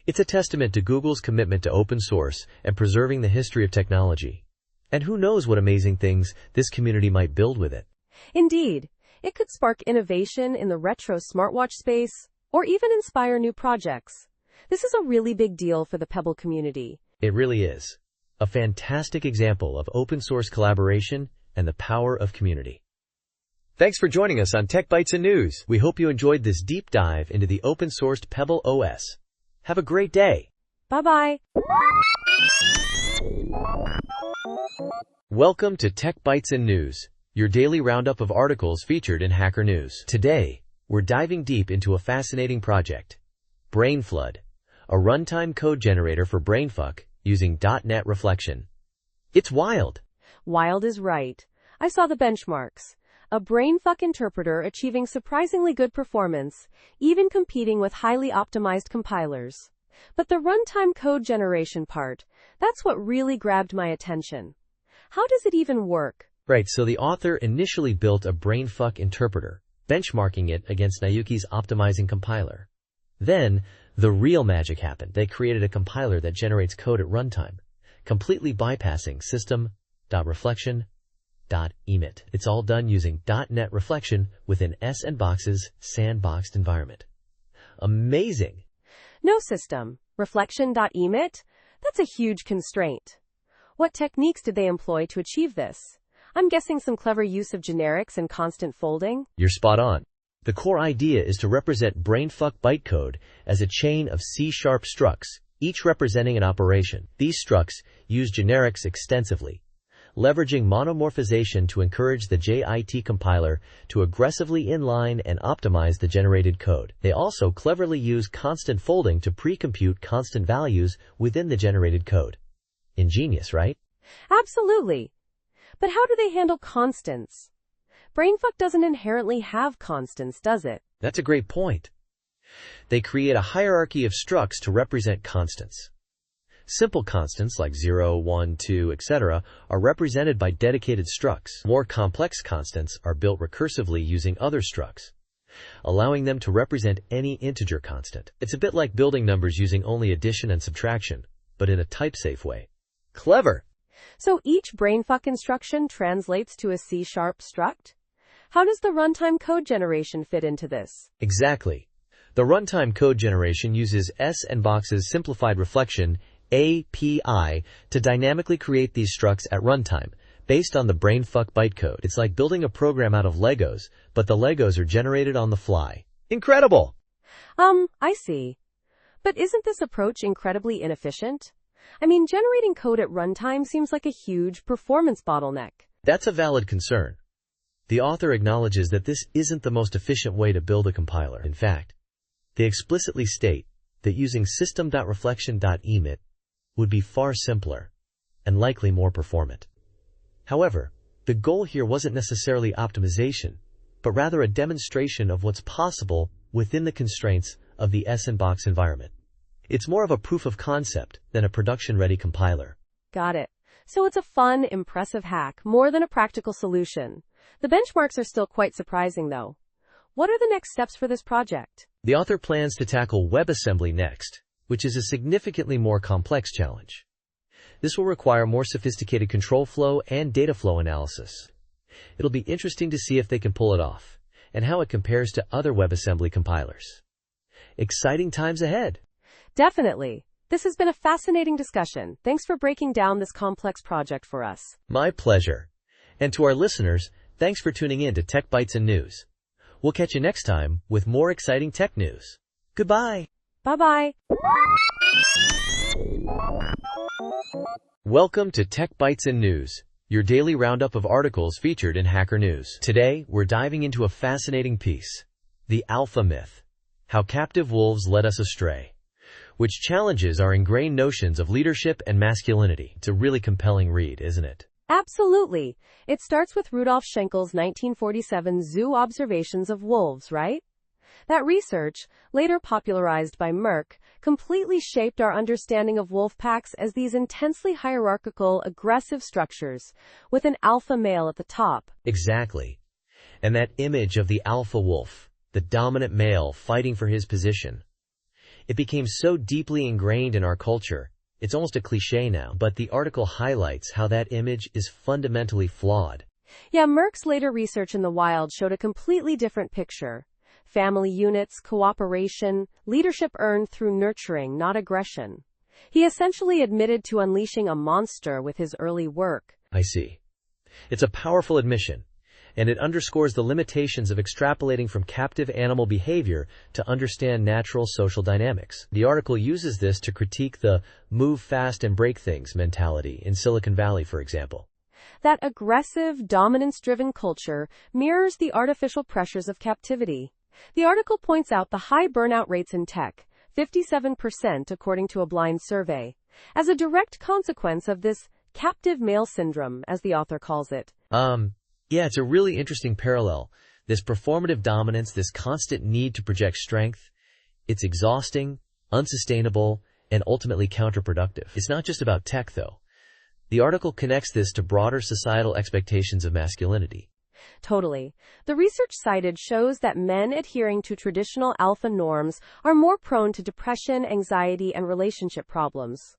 It's a testament to Google's commitment to open source and preserving the history of technology. And who knows what amazing things this community might build with it. Indeed, it could spark innovation in the retro smartwatch space, or even inspire new projects. This is a really big deal for the Pebble community. It really is. A fantastic example of open source collaboration and the power of community. Thanks for joining us on Tech Bytes and News. We hope you enjoyed this deep dive into the open-sourced Pebble OS. Have a great day. Bye-bye. Welcome to Tech Bytes and News, your daily roundup of articles featured in Hacker News. Today, we're diving deep into a fascinating project, BrainFlood, a runtime code generator for brainfuck using .NET Reflection. It's wild. Wild is right. I saw the benchmarks. A brainfuck interpreter achieving surprisingly good performance, even competing with highly optimized compilers. But the runtime code generation part, that's what really grabbed my attention. How does it even work? Right, so the author initially built a brainfuck interpreter, benchmarking it against Nayuki's optimizing compiler. Then, the real magic happened. They created a compiler that generates code at runtime, completely bypassing system.reflection.emit. It's all done using .NET Reflection within SNBox's sandboxed environment. Amazing! No system. Reflection.emit? That's a huge constraint. What techniques did they employ to achieve this? I'm guessing some clever use of generics and constant folding? You're spot on. The core idea is to represent brainfuck bytecode as a chain of C# structs, each representing an operation. These structs use generics extensively, leveraging monomorphization to encourage the JIT compiler to aggressively inline and optimize the generated code. They also cleverly use constant folding to pre-compute constant values within the generated code. Ingenious, right? Absolutely. But how do they handle constants? BrainFuck doesn't inherently have constants, does it? That's a great point. They create a hierarchy of structs to represent constants. Simple constants like 0, 1, 2, etc. are represented by dedicated structs. More complex constants are built recursively using other structs, allowing them to represent any integer constant. It's a bit like building numbers using only addition and subtraction, but in a type-safe way. Clever! So each brainfuck instruction translates to a C# struct? How does the runtime code generation fit into this? Exactly. The runtime code generation uses S&Box's simplified reflection API to dynamically create these structs at runtime, based on the brainfuck bytecode. It's like building a program out of Legos, but the Legos are generated on the fly. Incredible! I see. But isn't this approach incredibly inefficient? I mean, generating code at runtime seems like a huge performance bottleneck. That's a valid concern. The author acknowledges that this isn't the most efficient way to build a compiler. In fact, they explicitly state that using system.reflection.emit would be far simpler and likely more performant. However, the goal here wasn't necessarily optimization, but rather a demonstration of what's possible within the constraints of the S&Box environment. It's more of a proof of concept than a production-ready compiler. Got it. So it's a fun, impressive hack, more than a practical solution. The benchmarks are still quite surprising, though. What are the next steps for this project? The author plans to tackle WebAssembly next, which is a significantly more complex challenge. This will require more sophisticated control flow and data flow analysis. It'll be interesting to see if they can pull it off, and how it compares to other WebAssembly compilers. Exciting times ahead! Definitely. This has been a fascinating discussion. Thanks for breaking down this complex project for us. My pleasure. And to our listeners, thanks for tuning in to Tech Bytes and News. We'll catch you next time with more exciting tech news. Goodbye! Bye-bye. Welcome to Tech Bytes and News, your daily roundup of articles featured in Hacker News. Today, we're diving into a fascinating piece, the alpha myth, how captive wolves led us astray, which challenges our ingrained notions of leadership and masculinity. It's a really compelling read, isn't it? Absolutely. It starts with Rudolf Schenkel's 1947 zoo observations of wolves, right? That research, later popularized by Merck, completely shaped our understanding of wolf packs as these intensely hierarchical, aggressive structures, with an alpha male at the top. Exactly. And that image of the alpha wolf, the dominant male fighting for his position, it became so deeply ingrained in our culture, it's almost a cliché now, but the article highlights how that image is fundamentally flawed. Yeah, Merck's later research in the wild showed a completely different picture. Family units, cooperation, leadership earned through nurturing, not aggression. He essentially admitted to unleashing a monster with his early work. I see. It's a powerful admission, and it underscores the limitations of extrapolating from captive animal behavior to understand natural social dynamics. The article uses this to critique the move fast and break things mentality in Silicon Valley, for example. That aggressive, dominance-driven culture mirrors the artificial pressures of captivity. The article points out the high burnout rates in tech, 57% according to a blind survey, as a direct consequence of this captive male syndrome, as the author calls it. Yeah, it's a really interesting parallel. This performative dominance, this constant need to project strength, it's exhausting, unsustainable, and ultimately counterproductive. It's not just about tech, though. The article connects this to broader societal expectations of masculinity. Totally. The research cited shows that men adhering to traditional alpha norms are more prone to depression, anxiety, and relationship problems.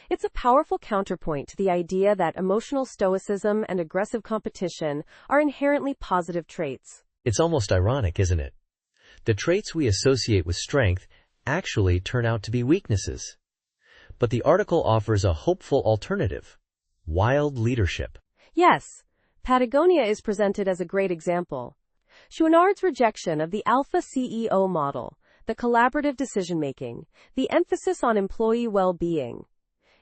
It's a powerful counterpoint to the idea that emotional stoicism and aggressive competition are inherently positive traits. It's almost ironic, isn't it? The traits we associate with strength actually turn out to be weaknesses. But the article offers a hopeful alternative: wild leadership. Yes. Patagonia is presented as a great example. Chouinard's rejection of the alpha CEO model, the collaborative decision-making, the emphasis on employee well-being.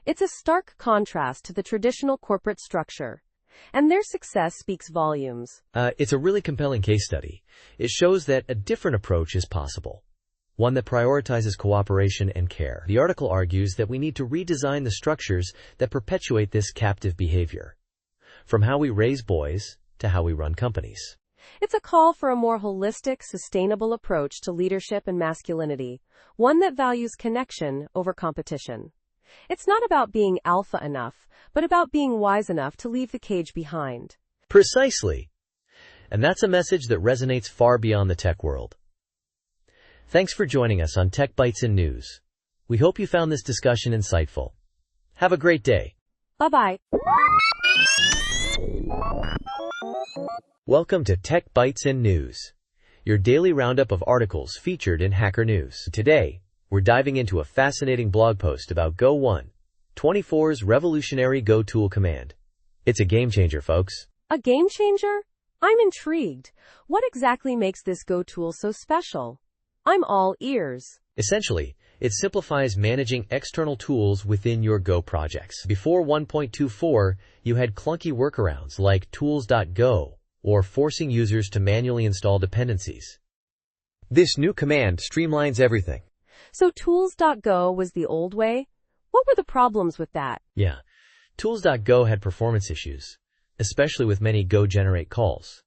It's a stark contrast to the traditional corporate structure, and their success speaks volumes. It's a really compelling case study. It shows that a different approach is possible, one that prioritizes cooperation and care. The article argues that we need to redesign the structures that perpetuate this captive behavior, from how we raise boys to how we run companies. It's a call for a more holistic, sustainable approach to leadership and masculinity, one that values connection over competition. It's not about being alpha enough, but about being wise enough to leave the cage behind. Precisely. And that's a message that resonates far beyond the tech world. Thanks for joining us on Tech Bytes and News. We hope you found this discussion insightful. Have a great day. Bye-bye. Welcome to Tech Bytes and News, your daily roundup of articles featured in Hacker News. Today, we're diving into a fascinating blog post about Go124's revolutionary Go tool command. It's a game changer, folks. A game changer? I'm intrigued. What exactly makes this Go tool so special? I'm all ears. Essentially, it simplifies managing external tools within your Go projects. Before 1.24, you had clunky workarounds like tools.go or forcing users to manually install dependencies. This new command streamlines everything. So tools.go was the old way? What were the problems with that? Yeah, tools.go had performance issues, especially with many Go generate calls.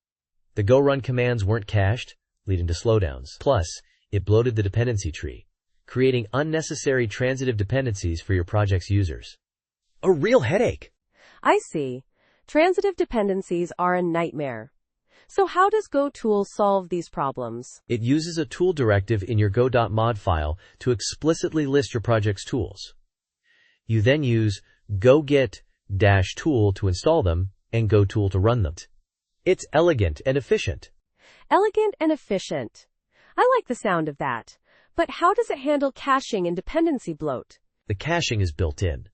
The Go run commands weren't cached, leading to slowdowns. Plus, it bloated the dependency tree, creating unnecessary transitive dependencies for your project's users. A real headache. I see. Transitive dependencies are a nightmare. So how does Go tool solve these problems? It uses a tool directive in your go.mod file to explicitly list your project's tools. You then use go-get-tool to install them and GoTool to run them. It's elegant and efficient. Elegant and efficient. I like the sound of that. But how does it handle caching and dependency bloat? The caching is built in.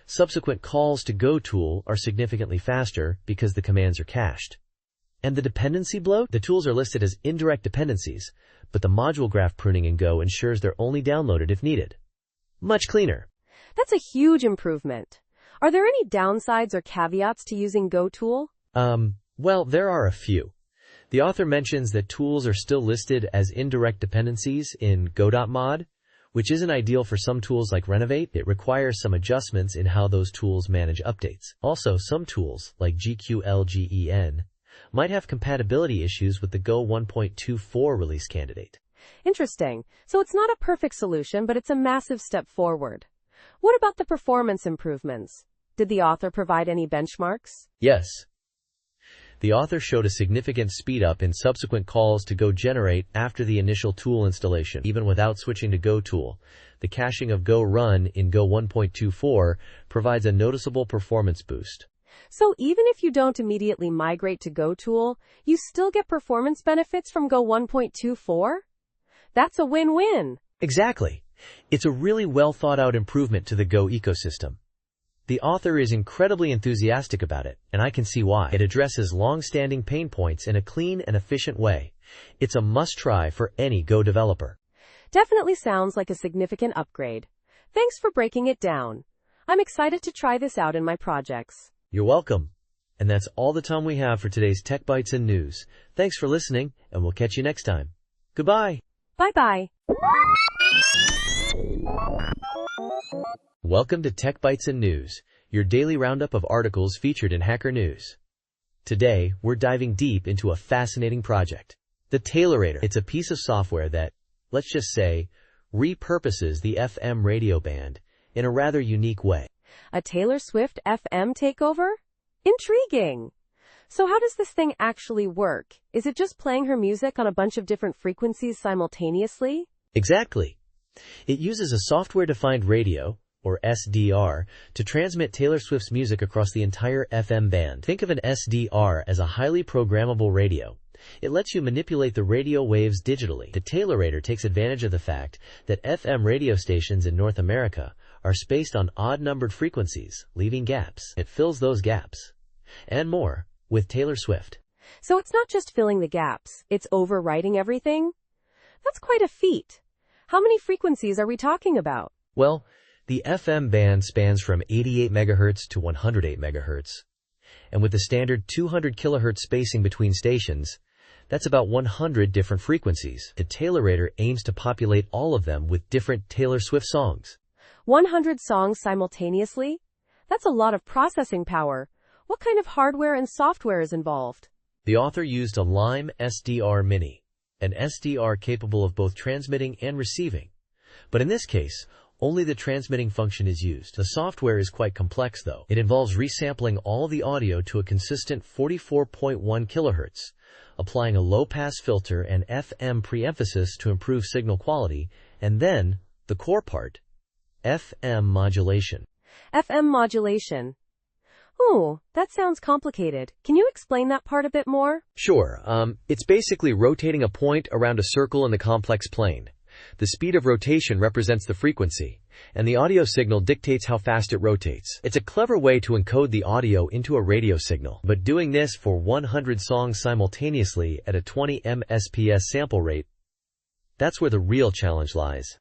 Subsequent calls to GoTool are significantly faster because the commands are cached. And the dependency bloat? The tools are listed as indirect dependencies, but the module graph pruning in Go ensures they're only downloaded if needed. Much cleaner. That's a huge improvement. Are there any downsides or caveats to using GoTool? Well, there are a few. The author mentions that tools are still listed as indirect dependencies in go.mod, which isn't ideal for some tools like Renovate. It requires some adjustments in how those tools manage updates. Also, some tools, like GQLGEN, might have compatibility issues with the Go 1.24 release candidate. Interesting. So it's not a perfect solution, but it's a massive step forward. What about the performance improvements? Did the author provide any benchmarks? Yes. The author showed a significant speed up in subsequent calls to Go generate after the initial tool installation. Even without switching to GoTool, the caching of Go run in Go 1.24 provides a noticeable performance boost. So even if you don't immediately migrate to GoTool, you still get performance benefits from Go 1.24? That's a win-win. Exactly. It's a really well thought out improvement to the Go ecosystem. The author is incredibly enthusiastic about it, and I can see why. It addresses long-standing pain points in a clean and efficient way. It's a must-try for any Go developer. Definitely sounds like a significant upgrade. Thanks for breaking it down. I'm excited to try this out in my projects. You're welcome. And that's all the time we have for today's Tech Bytes and News. Thanks for listening, and we'll catch you next time. Goodbye. Bye-bye. Welcome to Tech Bytes and News, your daily roundup of articles featured in Hacker News. Today, we're diving deep into a fascinating project, the Tailorator. It's a piece of software that, let's just say, repurposes the FM radio band in a rather unique way. A Taylor Swift FM takeover? Intriguing. So how does this thing actually work? Is it just playing her music on a bunch of different frequencies simultaneously? Exactly. It uses a software-defined radio, or SDR, to transmit Taylor Swift's music across the entire FM band. Think of an SDR as a highly programmable radio. It lets you manipulate the radio waves digitally. The Tailorator takes advantage of the fact that FM radio stations in North America are spaced on odd-numbered frequencies, leaving gaps. It fills those gaps. And more, with Taylor Swift. So it's not just filling the gaps, it's overwriting everything? That's quite a feat. How many frequencies are we talking about? Well, the FM band spans from 88 MHz to 108 MHz. And with the standard 200 kHz spacing between stations, that's about 100 different frequencies. The Tailorator aims to populate all of them with different Taylor Swift songs. 100 songs simultaneously? That's a lot of processing power. What kind of hardware and software is involved? The author used a Lime SDR Mini, an SDR capable of both transmitting and receiving. But in this case, only the transmitting function is used. The software is quite complex though. It involves resampling all the audio to a consistent 44.1 kHz, applying a low-pass filter and FM pre-emphasis to improve signal quality, and then, the core part, FM modulation. FM modulation. Ooh, that sounds complicated. Can you explain that part a bit more? Sure, it's basically rotating a point around a circle in the complex plane. The speed of rotation represents the frequency, and the audio signal dictates how fast it rotates. It's a clever way to encode the audio into a radio signal, but doing this for 100 songs simultaneously at a 20 MSPS sample rate, that's where the real challenge lies.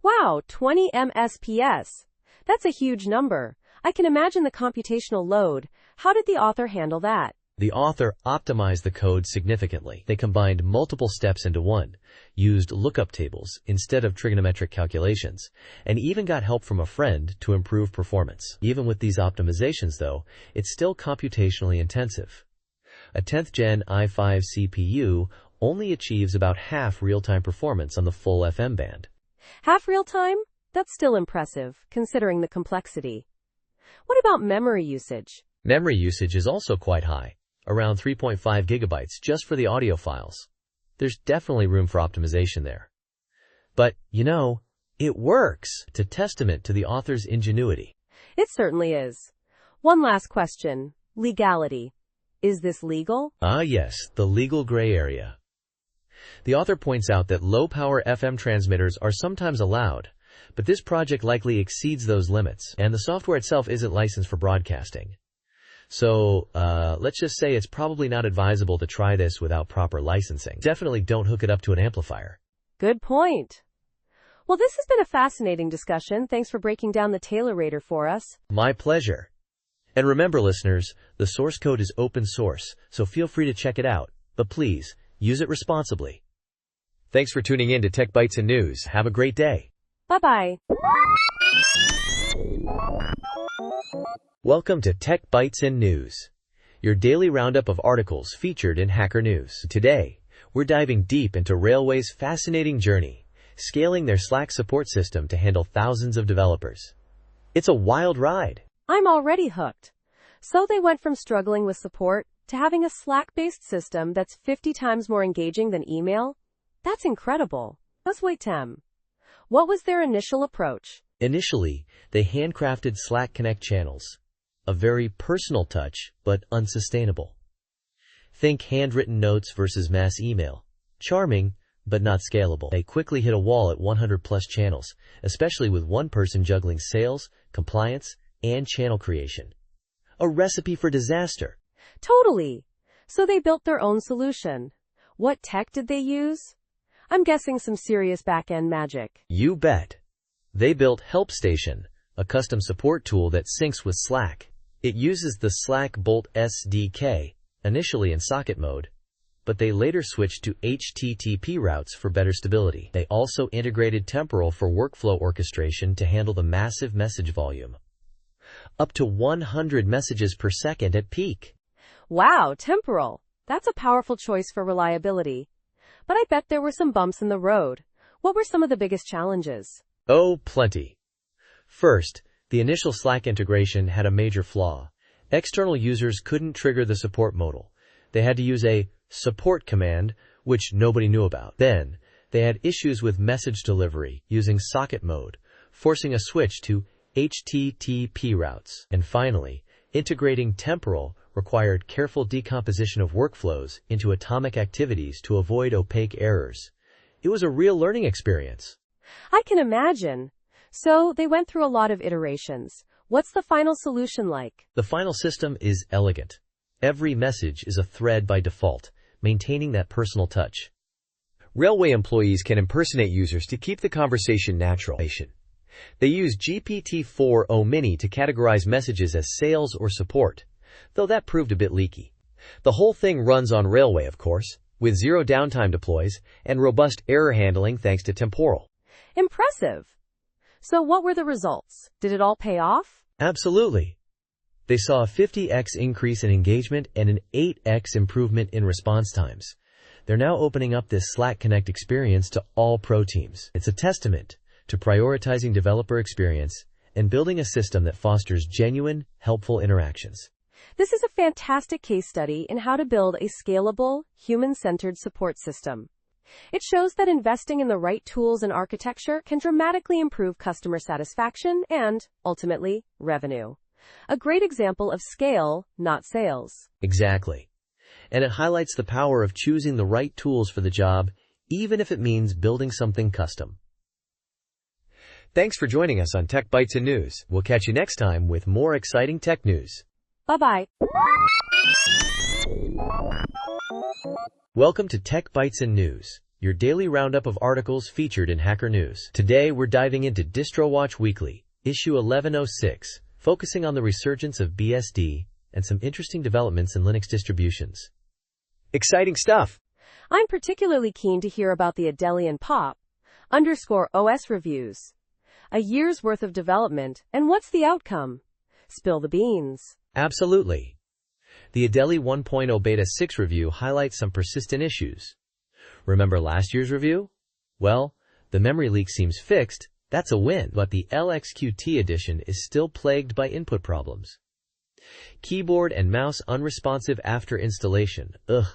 Wow, 20 MSPS. That's a huge number. I can imagine the computational load. How did the author handle that? The author optimized the code significantly. They combined multiple steps into one, used lookup tables instead of trigonometric calculations, and even got help from a friend to improve performance. Even with these optimizations though, it's still computationally intensive. A 10th Gen i5 CPU only achieves about half real-time performance on the full FM band. Half real-time? That's still impressive, considering the complexity. What about memory usage? Memory usage is also quite high, around 3.5 gigabytes just for the audio files. There's definitely room for optimization there. But, it works. It's a testament to the author's ingenuity. It certainly is. One last question. Legality. Is this legal? Yes, the legal gray area. The author points out that low-power FM transmitters are sometimes allowed, but this project likely exceeds those limits, and the software itself isn't licensed for broadcasting. So, let's just say it's probably not advisable to try this without proper licensing. Definitely don't hook it up to an amplifier. Good point. Well, this has been a fascinating discussion. Thanks for breaking down the Tailor-Rater for us. My pleasure. And remember, listeners, the source code is open source, so feel free to check it out. But please, use it responsibly. Thanks for tuning in to Tech Bytes and News. Have a great day. Bye-bye. Welcome to Tech Bytes and News, your daily roundup of articles featured in Hacker News. Today, we're diving deep into Railway's fascinating journey, scaling their Slack support system to handle thousands of developers. It's a wild ride. I'm already hooked. So they went from struggling with support to having a Slack-based system that's 50 times more engaging than email? That's incredible. Let's wait, Tem. What was their initial approach? Initially, they handcrafted Slack Connect channels. A very personal touch, but unsustainable. Think handwritten notes versus mass email. Charming, but not scalable. They quickly hit a wall at 100 plus channels, especially with one person juggling sales, compliance, and channel creation. A recipe for disaster. Totally. So they built their own solution. What tech did they use? I'm guessing some serious back-end magic. You bet. They built HelpStation, a custom support tool that syncs with Slack. It uses the Slack Bolt SDK, initially in socket mode, but they later switched to HTTP routes for better stability. They also integrated Temporal for workflow orchestration to handle the massive message volume. Up to 100 messages per second at peak. Wow, Temporal. That's a powerful choice for reliability. But I bet there were some bumps in the road. What were some of the biggest challenges? Oh, plenty. First, the initial Slack integration had a major flaw. External users couldn't trigger the support modal. They had to use a support command, which nobody knew about. Then, they had issues with message delivery using socket mode, forcing a switch to HTTP routes. And finally, integrating Temporal required careful decomposition of workflows into atomic activities to avoid opaque errors. It was a real learning experience. I can imagine. So they went through a lot of iterations. What's the final solution like? The final system is elegant. Every message is a thread by default, maintaining that personal touch. Railway employees can impersonate users to keep the conversation natural. They use GPT-4o Mini to categorize messages as sales or support, though that proved a bit leaky. The whole thing runs on Railway, of course, with zero downtime deploys and robust error handling thanks to Temporal. Impressive. So what were the results? Did it all pay off? Absolutely. They saw a 50x increase in engagement and an 8x improvement in response times. They're now opening up this Slack Connect experience to all pro teams. It's a testament to prioritizing developer experience and building a system that fosters genuine, helpful interactions. This is a fantastic case study in how to build a scalable, human-centered support system. It shows that investing in the right tools and architecture can dramatically improve customer satisfaction and, ultimately, revenue. A great example of scale, not sales. Exactly. And it highlights the power of choosing the right tools for the job, even if it means building something custom. Thanks for joining us on Tech Bytes and News. We'll catch you next time with more exciting tech news. Bye-bye. Welcome to Tech Bytes and News, your daily roundup of articles featured in Hacker News. Today, we're diving into DistroWatch Weekly, issue 1106, focusing on the resurgence of BSD and some interesting developments in Linux distributions. Exciting stuff! I'm particularly keen to hear about the Adelian Pop_OS reviews. A year's worth of development, and what's the outcome? Spill the beans. Absolutely. The Adeli 1.0 Beta 6 review highlights some persistent issues. Remember last year's review? Well, the memory leak seems fixed. That's a win. But the LXQT edition is still plagued by input problems. Keyboard and mouse unresponsive after installation. Ugh.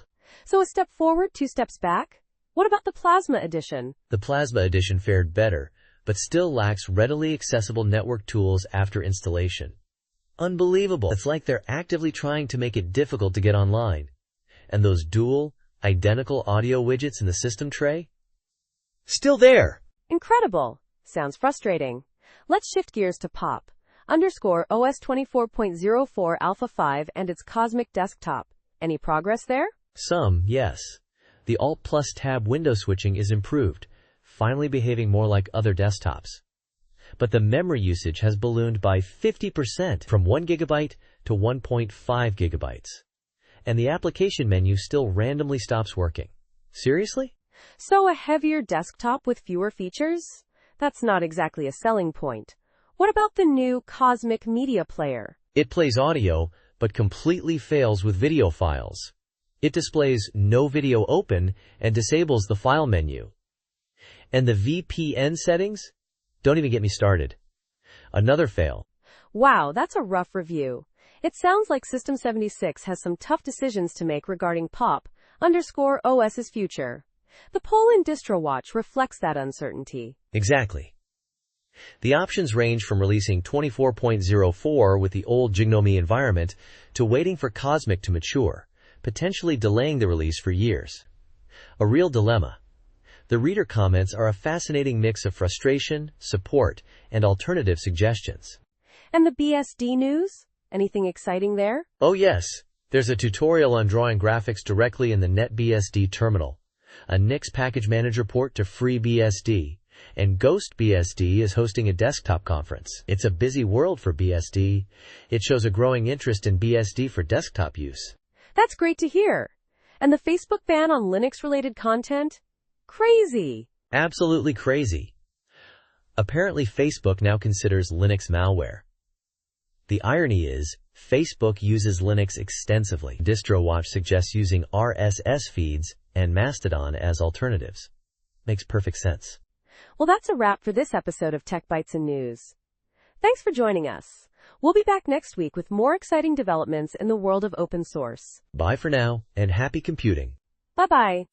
So a step forward, 2 steps back? What about the Plasma edition? The Plasma edition fared better, but still lacks readily accessible network tools after installation. Unbelievable. It's like they're actively trying to make it difficult to get online. And those dual, identical audio widgets in the system tray? Still there! Incredible. Sounds frustrating. Let's shift gears to Pop_OS 24.04 Alpha 5 and its Cosmic Desktop. Any progress there? Some, yes. The Alt plus Tab window switching is improved, finally behaving more like other desktops. But the memory usage has ballooned by 50% from 1 GB to 1.5 GB. And the application menu still randomly stops working. Seriously? So a heavier desktop with fewer features? That's not exactly a selling point. What about the new Cosmic Media Player? It plays audio, but completely fails with video files. It displays no video open and disables the file menu. And the VPN settings? Don't even get me started. Another fail. Wow, that's a rough review. It sounds like System 76 has some tough decisions to make regarding Pop_OS's future. The poll in DistroWatch reflects that uncertainty. Exactly. The options range from releasing 24.04 with the old Gignomi environment to waiting for Cosmic to mature, potentially delaying the release for years. A real dilemma. The reader comments are a fascinating mix of frustration, support, and alternative suggestions. And the BSD news? Anything exciting there? Oh yes, there's a tutorial on drawing graphics directly in the NetBSD terminal, a Nix package manager port to FreeBSD, and GhostBSD is hosting a desktop conference. It's a busy world for BSD. It shows a growing interest in BSD for desktop use. That's great to hear. And the Facebook ban on Linux-related content? Crazy. Absolutely crazy. Apparently, Facebook now considers Linux malware. The irony is, Facebook uses Linux extensively. DistroWatch suggests using RSS feeds and Mastodon as alternatives. Makes perfect sense. Well, that's a wrap for this episode of Tech Bytes and News. Thanks for joining us. We'll be back next week with more exciting developments in the world of open source. Bye for now, and happy computing. Bye-bye.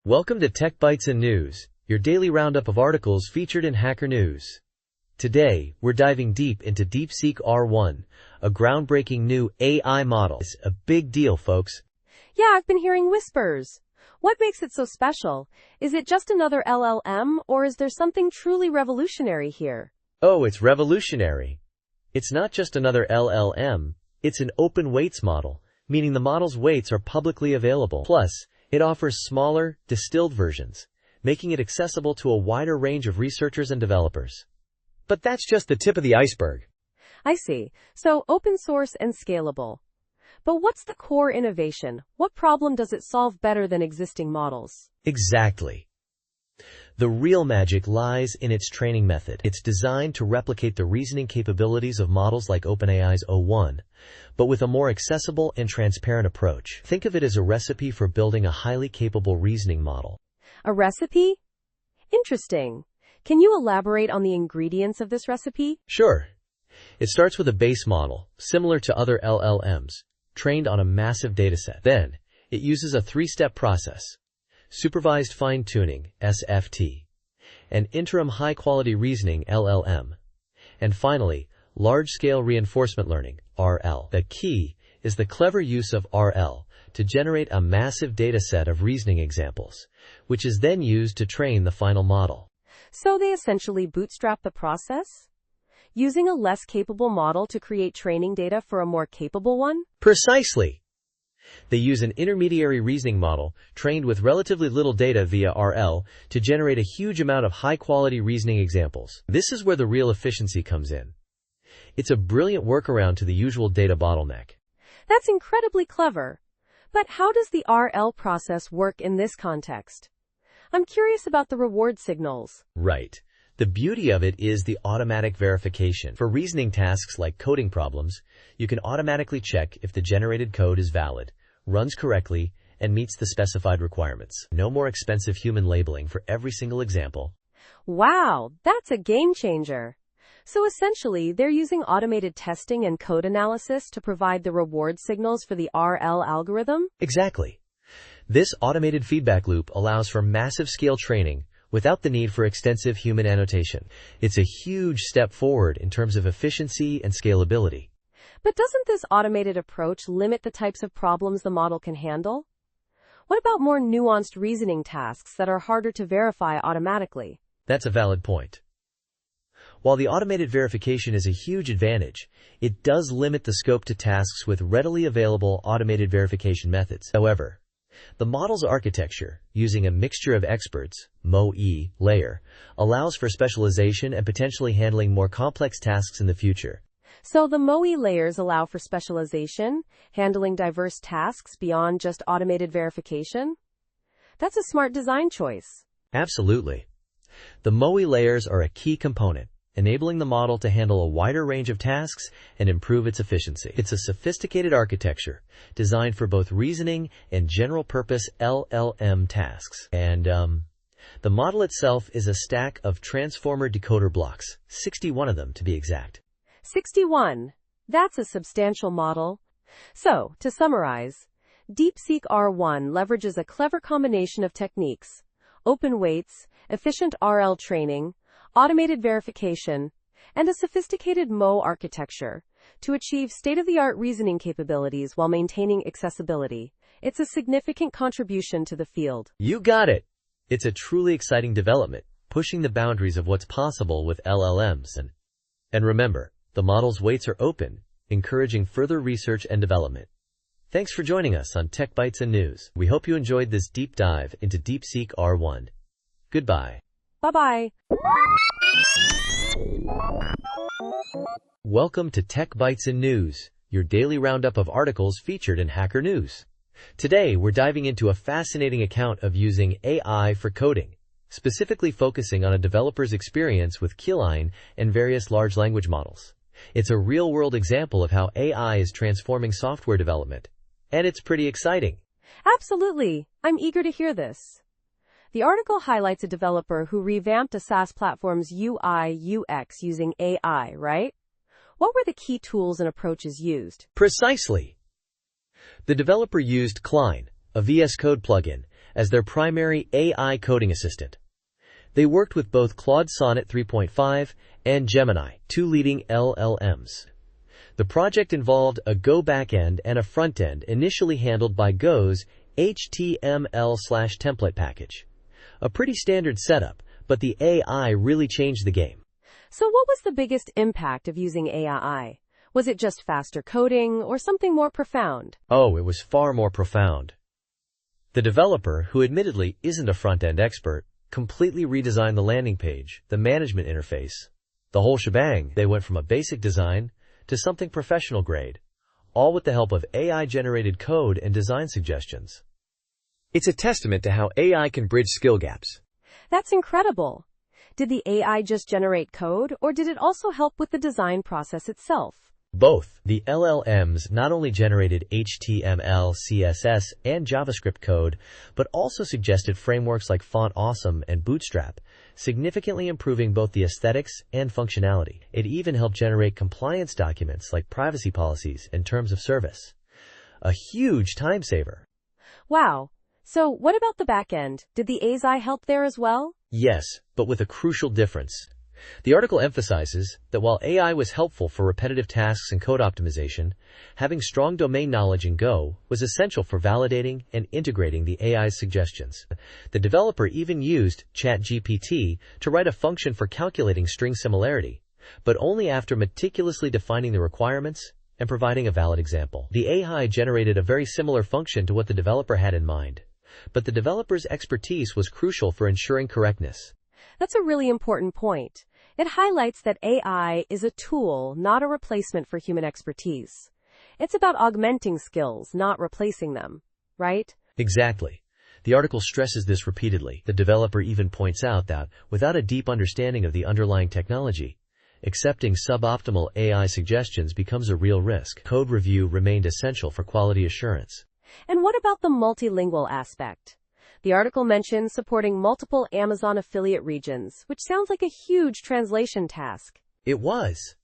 Welcome to Tech Bytes and News, your daily roundup of articles featured in Hacker News. Today, we're diving deep into DeepSeek R1, a groundbreaking new AI model. It's a big deal, folks. Yeah, I've been hearing whispers. What makes it so special? Is it just another LLM, or is there something truly revolutionary here? Oh, it's revolutionary. It's not just another LLM, it's an open weights model, meaning the model's weights are publicly available. Plus, it offers smaller, distilled versions, making it accessible to a wider range of researchers and developers. But that's just the tip of the iceberg. I see. So, open source and scalable. But what's the core innovation? What problem does it solve better than existing models? Exactly. The real magic lies in its training method. It's designed to replicate the reasoning capabilities of models like OpenAI's o1, but with a more accessible and transparent approach. Think of it as a recipe for building a highly capable reasoning model. A recipe? Interesting. Can you elaborate on the ingredients of this recipe? Sure. It starts with a base model, similar to other LLMs, trained on a massive dataset. Then, it uses a three-step process: supervised fine-tuning, SFT, and interim high-quality reasoning, LLM, and finally, large-scale reinforcement learning, RL. The key is the clever use of RL to generate a massive dataset of reasoning examples, which is then used to train the final model. So they essentially bootstrap the process, using a less capable model to create training data for a more capable one? Precisely. They use an intermediary reasoning model trained with relatively little data via RL to generate a huge amount of high-quality reasoning examples. This is where the real efficiency comes in. It's a brilliant workaround to the usual data bottleneck. That's incredibly clever. But how does the RL process work in this context? I'm curious about the reward signals. Right. The beauty of it is the automatic verification. For reasoning tasks like coding problems, you can automatically check if the generated code is valid, runs correctly, and meets the specified requirements. No more expensive human labeling for every single example. Wow, that's a game changer. So essentially, they're using automated testing and code analysis to provide the reward signals for the RL algorithm? Exactly. This automated feedback loop allows for massive scale training without the need for extensive human annotation. It's a huge step forward in terms of efficiency and scalability. But doesn't this automated approach limit the types of problems the model can handle? What about more nuanced reasoning tasks that are harder to verify automatically? That's a valid point. While the automated verification is a huge advantage, it does limit the scope to tasks with readily available automated verification methods. However, the model's architecture, using a mixture of experts, MoE layer, allows for specialization and potentially handling more complex tasks in the future. So the MoE layers allow for specialization, handling diverse tasks beyond just automated verification? That's a smart design choice. Absolutely. The MoE layers are a key component, enabling the model to handle a wider range of tasks and improve its efficiency. It's a sophisticated architecture designed for both reasoning and general-purpose LLM tasks. And the model itself is a stack of transformer decoder blocks, 61 of them to be exact. 61. That's a substantial model. So, to summarize, DeepSeek R1 leverages a clever combination of techniques: open weights, efficient RL training, automated verification, and a sophisticated MoE architecture to achieve state-of-the-art reasoning capabilities while maintaining accessibility. It's a significant contribution to the field. You got it! It's a truly exciting development, pushing the boundaries of what's possible with LLMs. And remember, the model's weights are open, encouraging further research and development. Thanks for joining us on Tech Bytes and News. We hope you enjoyed this deep dive into DeepSeek R1. Goodbye. Bye-bye. Welcome to Tech Bytes and News, your daily roundup of articles featured in Hacker News. Today, we're diving into a fascinating account of using AI for coding, specifically focusing on a developer's experience with Keyline and various large language models. It's a real-world example of how AI is transforming software development, and it's pretty exciting. Absolutely. I'm eager to hear this. The article highlights a developer who revamped a SaaS platform's UI/UX using AI, right? What were the key tools and approaches used? Precisely. The developer used Keyline, a VS Code plugin, as their primary AI coding assistant. They worked with both Claude Sonnet 3.5 and Gemini, two leading LLMs. The project involved a Go backend and a frontend initially handled by Go's HTML/template package. A pretty standard setup, but the AI really changed the game. So what was the biggest impact of using AI? Was it just faster coding or something more profound? Oh, it was far more profound. The developer, who admittedly isn't a front-end expert, completely redesigned the landing page, the management interface, the whole shebang. They went from a basic design to something professional grade, all with the help of AI-generated code and design suggestions. It's a testament to how AI can bridge skill gaps. That's incredible. Did the AI just generate code, or did it also help with the design process itself? Both. The LLMs not only generated HTML, CSS, and JavaScript code, but also suggested frameworks like Font Awesome and Bootstrap, significantly improving both the aesthetics and functionality. It even helped generate compliance documents like privacy policies and terms of service. A huge time saver. Wow. So what about the back end? Did the AI help there as well? Yes, but with a crucial difference. The article emphasizes that while AI was helpful for repetitive tasks and code optimization, having strong domain knowledge in Go was essential for validating and integrating the AI's suggestions. The developer even used ChatGPT to write a function for calculating string similarity, but only after meticulously defining the requirements and providing a valid example. The AI generated a very similar function to what the developer had in mind, but the developer's expertise was crucial for ensuring correctness. That's a really important point. It highlights that AI is a tool, not a replacement for human expertise. It's about augmenting skills, not replacing them, right? Exactly. The article stresses this repeatedly. The developer even points out that, without a deep understanding of the underlying technology, accepting suboptimal AI suggestions becomes a real risk. Code review remained essential for quality assurance. And what about the multilingual aspect? The article mentions supporting multiple Amazon affiliate regions, which sounds like a huge translation task. It was.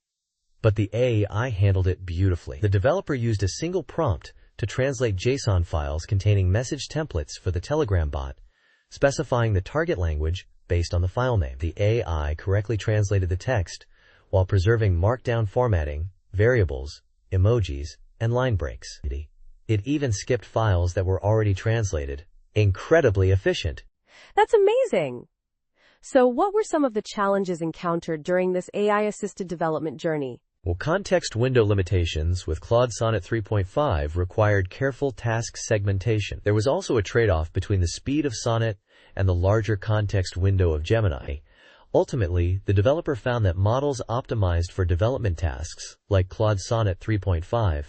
But the AI handled it beautifully. The developer used a single prompt to translate JSON files containing message templates for the Telegram bot, specifying the target language based on the file name. The AI correctly translated the text while preserving markdown formatting, variables, emojis, and line breaks. It even skipped files that were already translated. Incredibly efficient. That's amazing. So what were some of the challenges encountered during this AI-assisted development journey? Well, context window limitations with Claude Sonnet 3.5 required careful task segmentation. There was also a trade-off between the speed of Sonnet and the larger context window of Gemini. Ultimately, the developer found that models optimized for development tasks, like Claude Sonnet 3.5,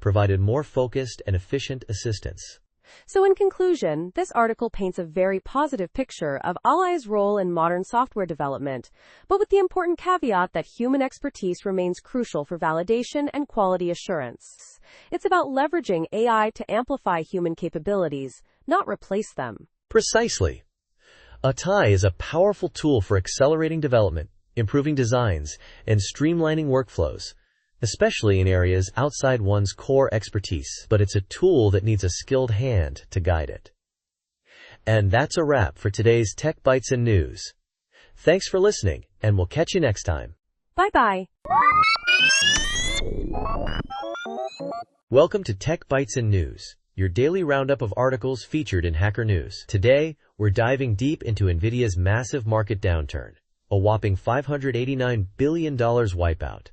provided more focused and efficient assistance. So in conclusion, this article paints a very positive picture of AI's role in modern software development, but with the important caveat that human expertise remains crucial for validation and quality assurance. It's about leveraging AI to amplify human capabilities, not replace them. Precisely. AI is a powerful tool for accelerating development, improving designs, and streamlining workflows, especially in areas outside one's core expertise, but it's a tool that needs a skilled hand to guide it. And that's a wrap for today's Tech Bytes and News. Thanks for listening, and we'll catch you next time. Bye-bye. Welcome to Tech Bytes and News, your daily roundup of articles featured in Hacker News. Today, we're diving deep into NVIDIA's massive market downturn, a whopping $589 billion wipeout.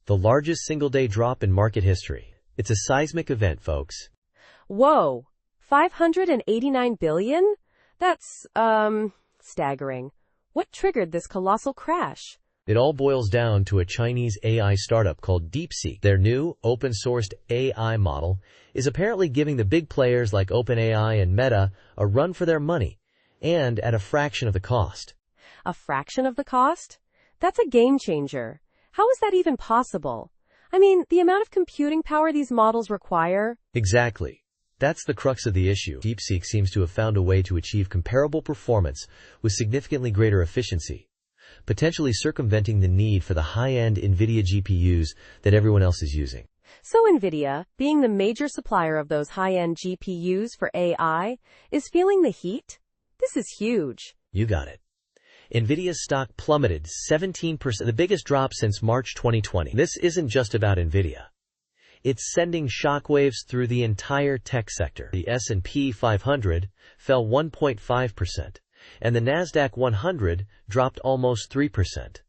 The largest single-day drop in market history. It's a seismic event, folks. Whoa, 589 billion? That's, staggering. What triggered this colossal crash? It all boils down to a Chinese AI startup called DeepSeek. Their new, open-sourced AI model is apparently giving the big players like OpenAI and Meta a run for their money, and at a fraction of the cost. A fraction of the cost? That's a game changer. How is that even possible? I mean, the amount of computing power these models require? Exactly. That's the crux of the issue. DeepSeek seems to have found a way to achieve comparable performance with significantly greater efficiency, potentially circumventing the need for the high-end NVIDIA GPUs that everyone else is using. So NVIDIA, being the major supplier of those high-end GPUs for AI, is feeling the heat? This is huge. You got it. NVIDIA's stock plummeted 17%, the biggest drop since March 2020. This isn't just about NVIDIA. It's sending shockwaves through the entire tech sector. The S&P 500 fell 1.5%, and the NASDAQ 100 dropped almost 3%.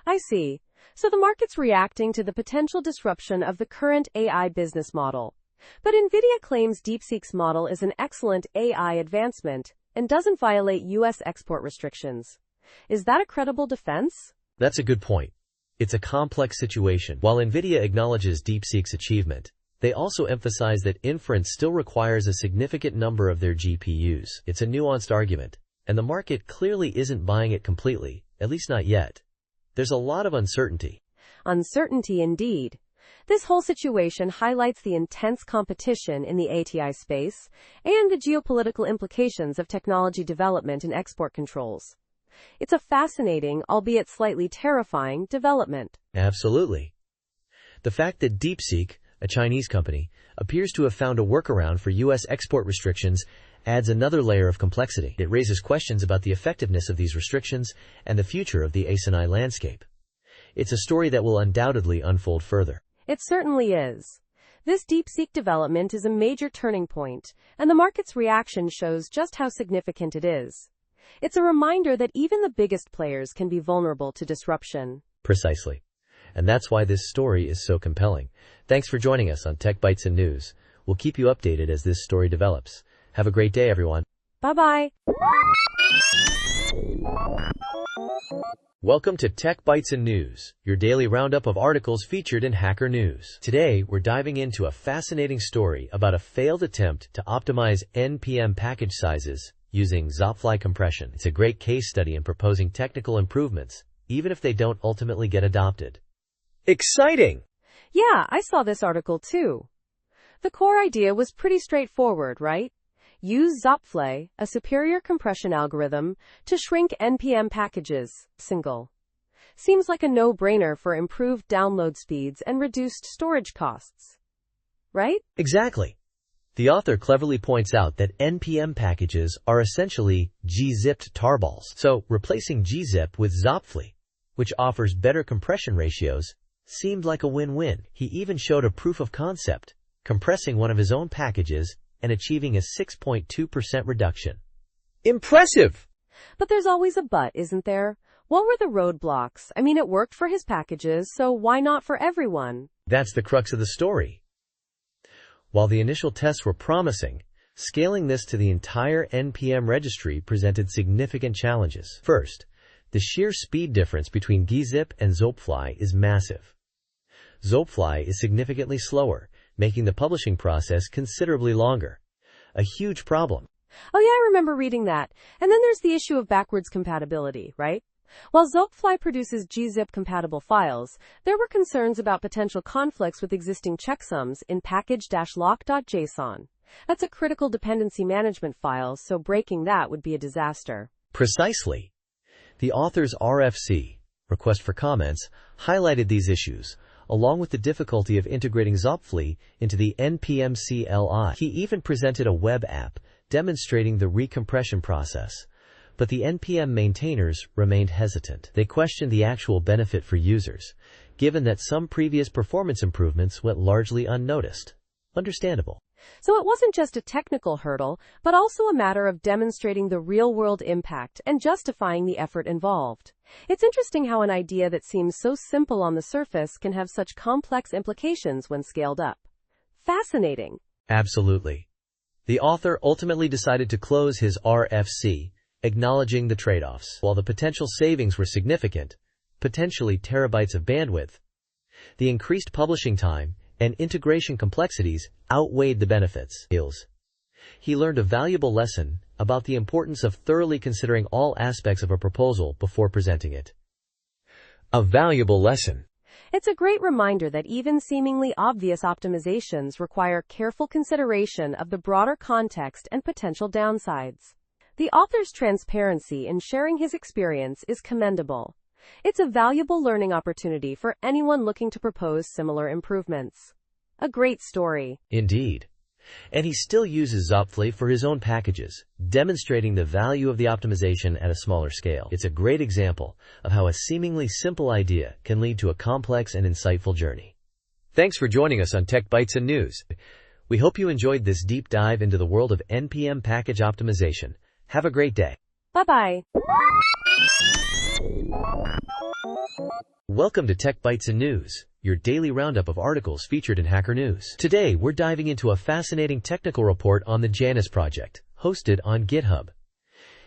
I see. So the market's reacting to the potential disruption of the current AI business model. But NVIDIA claims DeepSeek's model is an excellent AI advancement and doesn't violate U.S. export restrictions. Is that a credible defense? That's a good point. It's a complex situation. While NVIDIA acknowledges DeepSeek's achievement, they also emphasize that inference still requires a significant number of their GPUs. It's a nuanced argument, and the market clearly isn't buying it completely, at least not yet. There's a lot of uncertainty. Uncertainty indeed. This whole situation highlights the intense competition in the ATI space and the geopolitical implications of technology development and export controls. It's a fascinating, albeit slightly terrifying, development. Absolutely. The fact that DeepSeek, a Chinese company, appears to have found a workaround for U.S. export restrictions adds another layer of complexity. It raises questions about the effectiveness of these restrictions and the future of the ASINI landscape. It's a story that will undoubtedly unfold further. It certainly is. This DeepSeek development is a major turning point, and the market's reaction shows just how significant it is. It's a reminder that even the biggest players can be vulnerable to disruption. Precisely. And that's why this story is so compelling. Thanks for joining us on Tech Bytes and News. We'll keep you updated as this story develops. Have a great day, everyone. Bye-bye. Welcome to Tech Bytes and News, your daily roundup of articles featured in Hacker News. Today, we're diving into a fascinating story about a failed attempt to optimize NPM package sizes using Zopfli compression. It's a great case study in proposing technical improvements, even if they don't ultimately get adopted. Exciting! Yeah, I saw this article too. The core idea was pretty straightforward, right? Use Zopfli, a superior compression algorithm, to shrink NPM packages. Single. Seems like a no-brainer for improved download speeds and reduced storage costs. Right? Exactly. The author cleverly points out that NPM packages are essentially gzipped tarballs. So, replacing gzip with Zopfli, which offers better compression ratios, seemed like a win-win. He even showed a proof of concept, compressing one of his own packages and achieving a 6.2% reduction. Impressive! But there's always a but, isn't there? What were the roadblocks? I mean, it worked for his packages, so why not for everyone? That's the crux of the story. While the initial tests were promising, scaling this to the entire NPM registry presented significant challenges. First, the sheer speed difference between gzip and Zopfli is massive. Zopfli is significantly slower, making the publishing process considerably longer. A huge problem. Oh yeah, I remember reading that. And then there's the issue of backwards compatibility, right? While Zopfli produces gzip-compatible files, there were concerns about potential conflicts with existing checksums in package-lock.json. That's a critical dependency management file, so breaking that would be a disaster. Precisely. The author's RFC, request for comments, highlighted these issues, along with the difficulty of integrating Zopfli into the NPM CLI. He even presented a web app demonstrating the recompression process. But the NPM maintainers remained hesitant. They questioned the actual benefit for users, given that some previous performance improvements went largely unnoticed. Understandable. So it wasn't just a technical hurdle, but also a matter of demonstrating the real-world impact and justifying the effort involved. It's interesting how an idea that seems so simple on the surface can have such complex implications when scaled up. Fascinating. Absolutely. The author ultimately decided to close his RFC, acknowledging the trade-offs. While the potential savings were significant, potentially terabytes of bandwidth, the increased publishing time and integration complexities outweighed the benefits. He learned a valuable lesson about the importance of thoroughly considering all aspects of a proposal before presenting it. A valuable lesson. It's a great reminder that even seemingly obvious optimizations require careful consideration of the broader context and potential downsides. The author's transparency in sharing his experience is commendable. It's a valuable learning opportunity for anyone looking to propose similar improvements. A great story. Indeed. And he still uses Zopfli for his own packages, demonstrating the value of the optimization at a smaller scale. It's a great example of how a seemingly simple idea can lead to a complex and insightful journey. Thanks for joining us on Tech Bytes and News. We hope you enjoyed this deep dive into the world of NPM package optimization. Have a great day. Bye-bye. Welcome to Tech Bytes and News, your daily roundup of articles featured in Hacker News. Today, we're diving into a fascinating technical report on the Janus project, hosted on GitHub.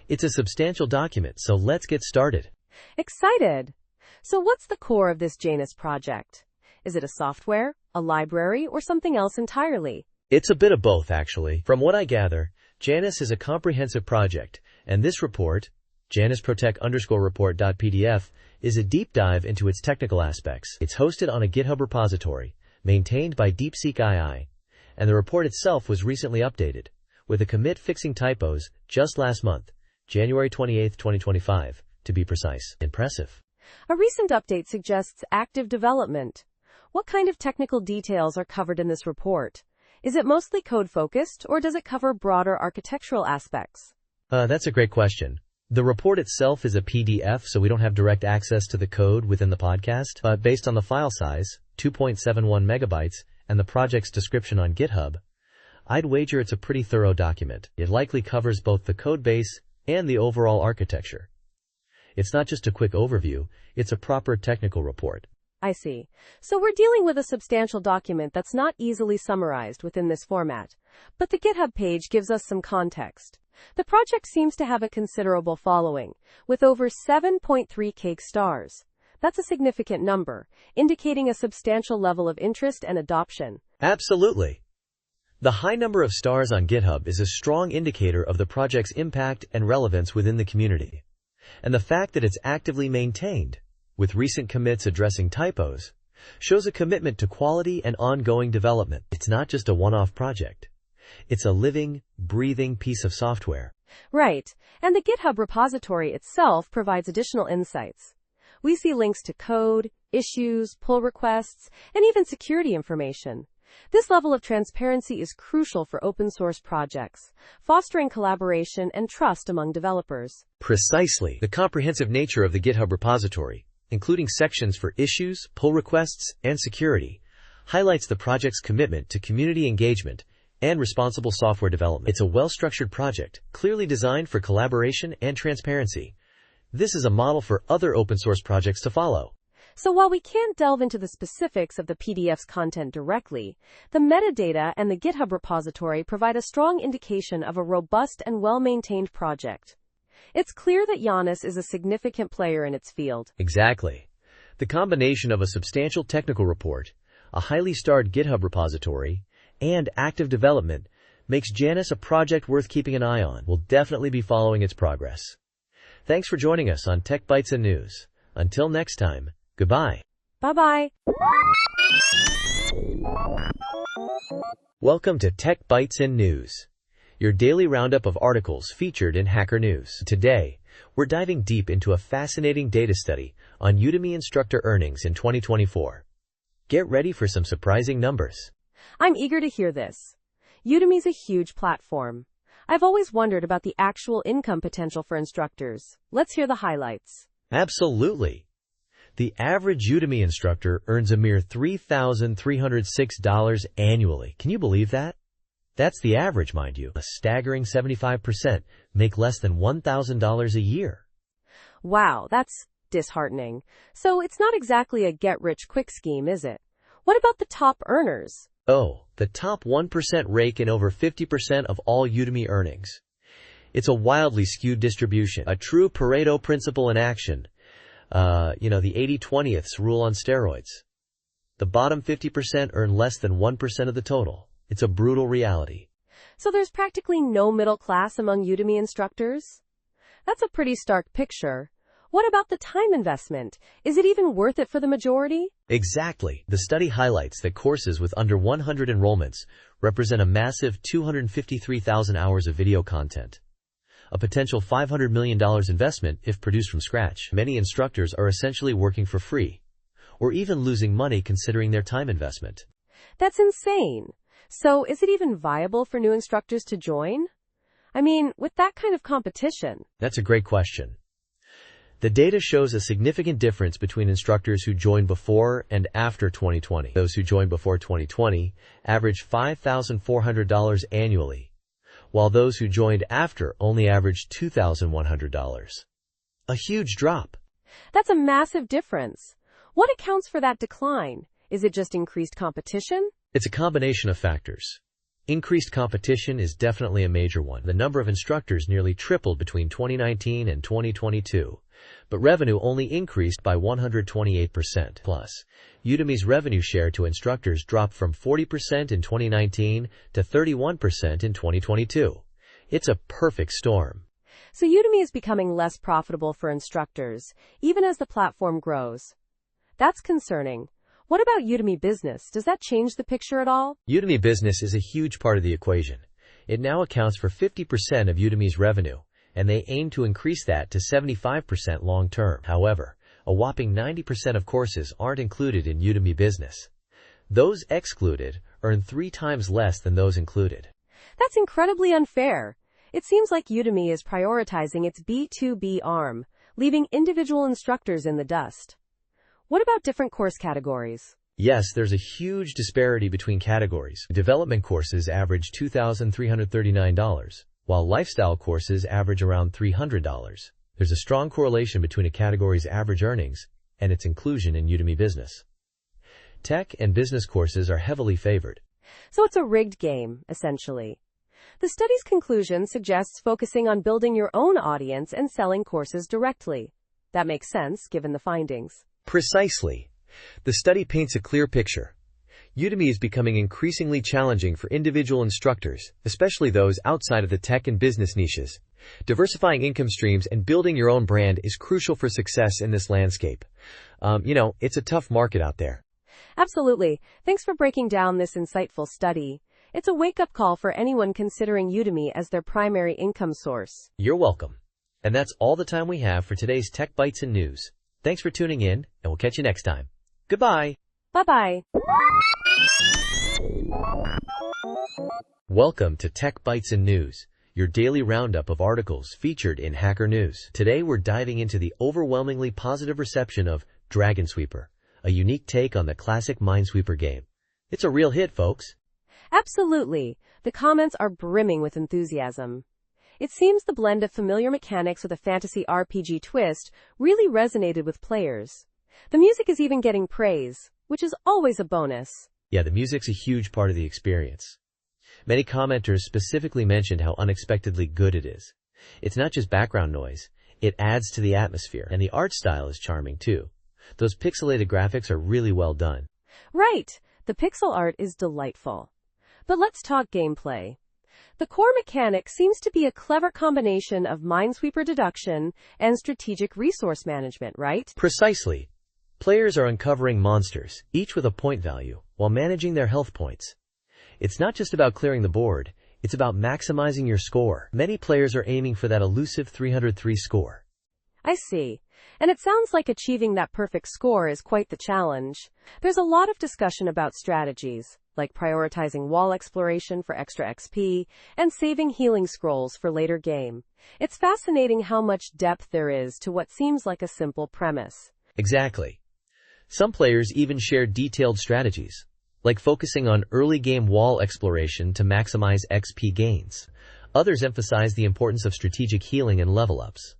It's a substantial document, so let's get started. Excited. So what's the core of this Janus project? Is it a software, a library, or something else entirely? It's a bit of both, actually. From what I gather, Janus is a comprehensive project And this report, janusprotect_report.pdf, is a deep dive into its technical aspects. It's hosted on a GitHub repository, maintained by DeepSeek II, and the report itself was recently updated, with a commit fixing typos just last month, January 28, 2025, to be precise. Impressive. A recent update suggests active development. What kind of technical details are covered in this report? Is it mostly code-focused, or does it cover broader architectural aspects? That's a great question. The report itself is a PDF, so we don't have direct access to the code within the podcast, but based on the file size, 2.71 megabytes, and the project's description on GitHub, I'd wager it's a pretty thorough document. It likely covers both the code base and the overall architecture. It's not just a quick overview, it's a proper technical report. I see. So we're dealing with a substantial document that's not easily summarized within this format. But the GitHub page gives us some context. The project seems to have a considerable following, with over 7.3k stars. That's a significant number, indicating a substantial level of interest and adoption. Absolutely. The high number of stars on GitHub is a strong indicator of the project's impact and relevance within the community. And the fact that it's actively maintained, with recent commits addressing typos, shows a commitment to quality and ongoing development. It's not just a one-off project. It's a living, breathing piece of software. Right, and the GitHub repository itself provides additional insights. We see links to code, issues, pull requests, and even security information. This level of transparency is crucial for open-source projects, fostering collaboration and trust among developers. Precisely. The comprehensive nature of the GitHub repository, including sections for issues, pull requests, and security, highlights the project's commitment to community engagement and responsible software development. It's a well-structured project, clearly designed for collaboration and transparency. This is a model for other open-source projects to follow. So while we can't delve into the specifics of the PDF's content directly, the metadata and the GitHub repository provide a strong indication of a robust and well-maintained project. It's clear that Janus is a significant player in its field. Exactly. The combination of a substantial technical report, a highly starred GitHub repository, and active development makes Janus a project worth keeping an eye on. We'll definitely be following its progress. Thanks for joining us on Tech Bytes and News. Until next time, goodbye. Bye-bye. Welcome to Tech Bytes and News, your daily roundup of articles featured in Hacker News. Today, we're diving deep into a fascinating data study on Udemy instructor earnings in 2024. Get ready for some surprising numbers. I'm eager to hear this. Udemy's a huge platform. I've always wondered about the actual income potential for instructors. Let's hear the highlights. Absolutely. The average Udemy instructor earns a mere $3,306 annually. Can you believe that? That's the average, mind you. A staggering 75% make less than $1,000 a year. Wow, that's disheartening. So it's not exactly a get-rich-quick scheme, is it? What about the top earners? Oh, the top 1% rake in over 50% of all Udemy earnings. It's a wildly skewed distribution, a true Pareto principle in action. The 80/20ths rule on steroids. The bottom 50% earn less than 1% of the total. It's a brutal reality. So there's practically no middle class among Udemy instructors? That's a pretty stark picture. What about the time investment? Is it even worth it for the majority? Exactly. The study highlights that courses with under 100 enrollments represent a massive 253,000 hours of video content. A potential $500 million investment if produced from scratch. Many instructors are essentially working for free, or even losing money considering their time investment. That's insane. So is it even viable for new instructors to join? I mean, with that kind of competition. That's a great question. The data shows a significant difference between instructors who joined before and after 2020. Those who joined before 2020 averaged $5,400 annually, while those who joined after only averaged $2,100. A huge drop. That's a massive difference. What accounts for that decline? Is it just increased competition? It's a combination of factors. Increased competition is definitely a major one. The number of instructors nearly tripled between 2019 and 2022, but revenue only increased by 128%. Plus, Udemy's revenue share to instructors dropped from 40% in 2019 to 31% in 2022. It's a perfect storm. So Udemy is becoming less profitable for instructors, even as the platform grows. That's concerning. What about Udemy Business? Does that change the picture at all? Udemy Business is a huge part of the equation. It now accounts for 50% of Udemy's revenue, and they aim to increase that to 75% long term. However, a whopping 90% of courses aren't included in Udemy Business. Those excluded earn 3 times less than those included. That's incredibly unfair. It seems like Udemy is prioritizing its B2B arm, leaving individual instructors in the dust. What about different course categories? Yes, there's a huge disparity between categories. Development courses average $2,339, while lifestyle courses average around $300. There's a strong correlation between a category's average earnings and its inclusion in Udemy Business. Tech and business courses are heavily favored. So it's a rigged game, essentially. The study's conclusion suggests focusing on building your own audience and selling courses directly. That makes sense, given the findings. Precisely. The study paints a clear picture. Udemy is becoming increasingly challenging for individual instructors, especially those outside of the tech and business niches. Diversifying income streams and building your own brand is crucial for success in this landscape. It's a tough market out there. Absolutely. Thanks for breaking down this insightful study. It's a wake-up call for anyone considering Udemy as their primary income source. You're welcome. And that's all the time we have for today's Tech Bytes and News. Thanks for tuning in, and we'll catch you next time. Goodbye. Bye-bye. Welcome to Tech Bytes and News, your daily roundup of articles featured in Hacker News. Today we're diving into the overwhelmingly positive reception of Dragon Sweeper, a unique take on the classic Minesweeper game. It's a real hit, folks. Absolutely. The comments are brimming with enthusiasm. It seems the blend of familiar mechanics with a fantasy RPG twist really resonated with players. The music is even getting praise, which is always a bonus. Yeah, the music's a huge part of the experience. Many commenters specifically mentioned how unexpectedly good it is. It's not just background noise, it adds to the atmosphere, and the art style is charming too. Those pixelated graphics are really well done. Right, the pixel art is delightful. But let's talk gameplay. The core mechanic seems to be a clever combination of Minesweeper deduction and strategic resource management, right? Precisely. Players are uncovering monsters, each with a point value, while managing their health points. It's not just about clearing the board, it's about maximizing your score. Many players are aiming for that elusive 303 score. I see. And it sounds like achieving that perfect score is quite the challenge. There's a lot of discussion about strategies, like prioritizing wall exploration for extra XP and saving healing scrolls for later game. It's fascinating how much depth there is to what seems like a simple premise. Exactly. Some players even share detailed strategies, like focusing on early game wall exploration to maximize XP gains. Others emphasize the importance of strategic healing and level ups.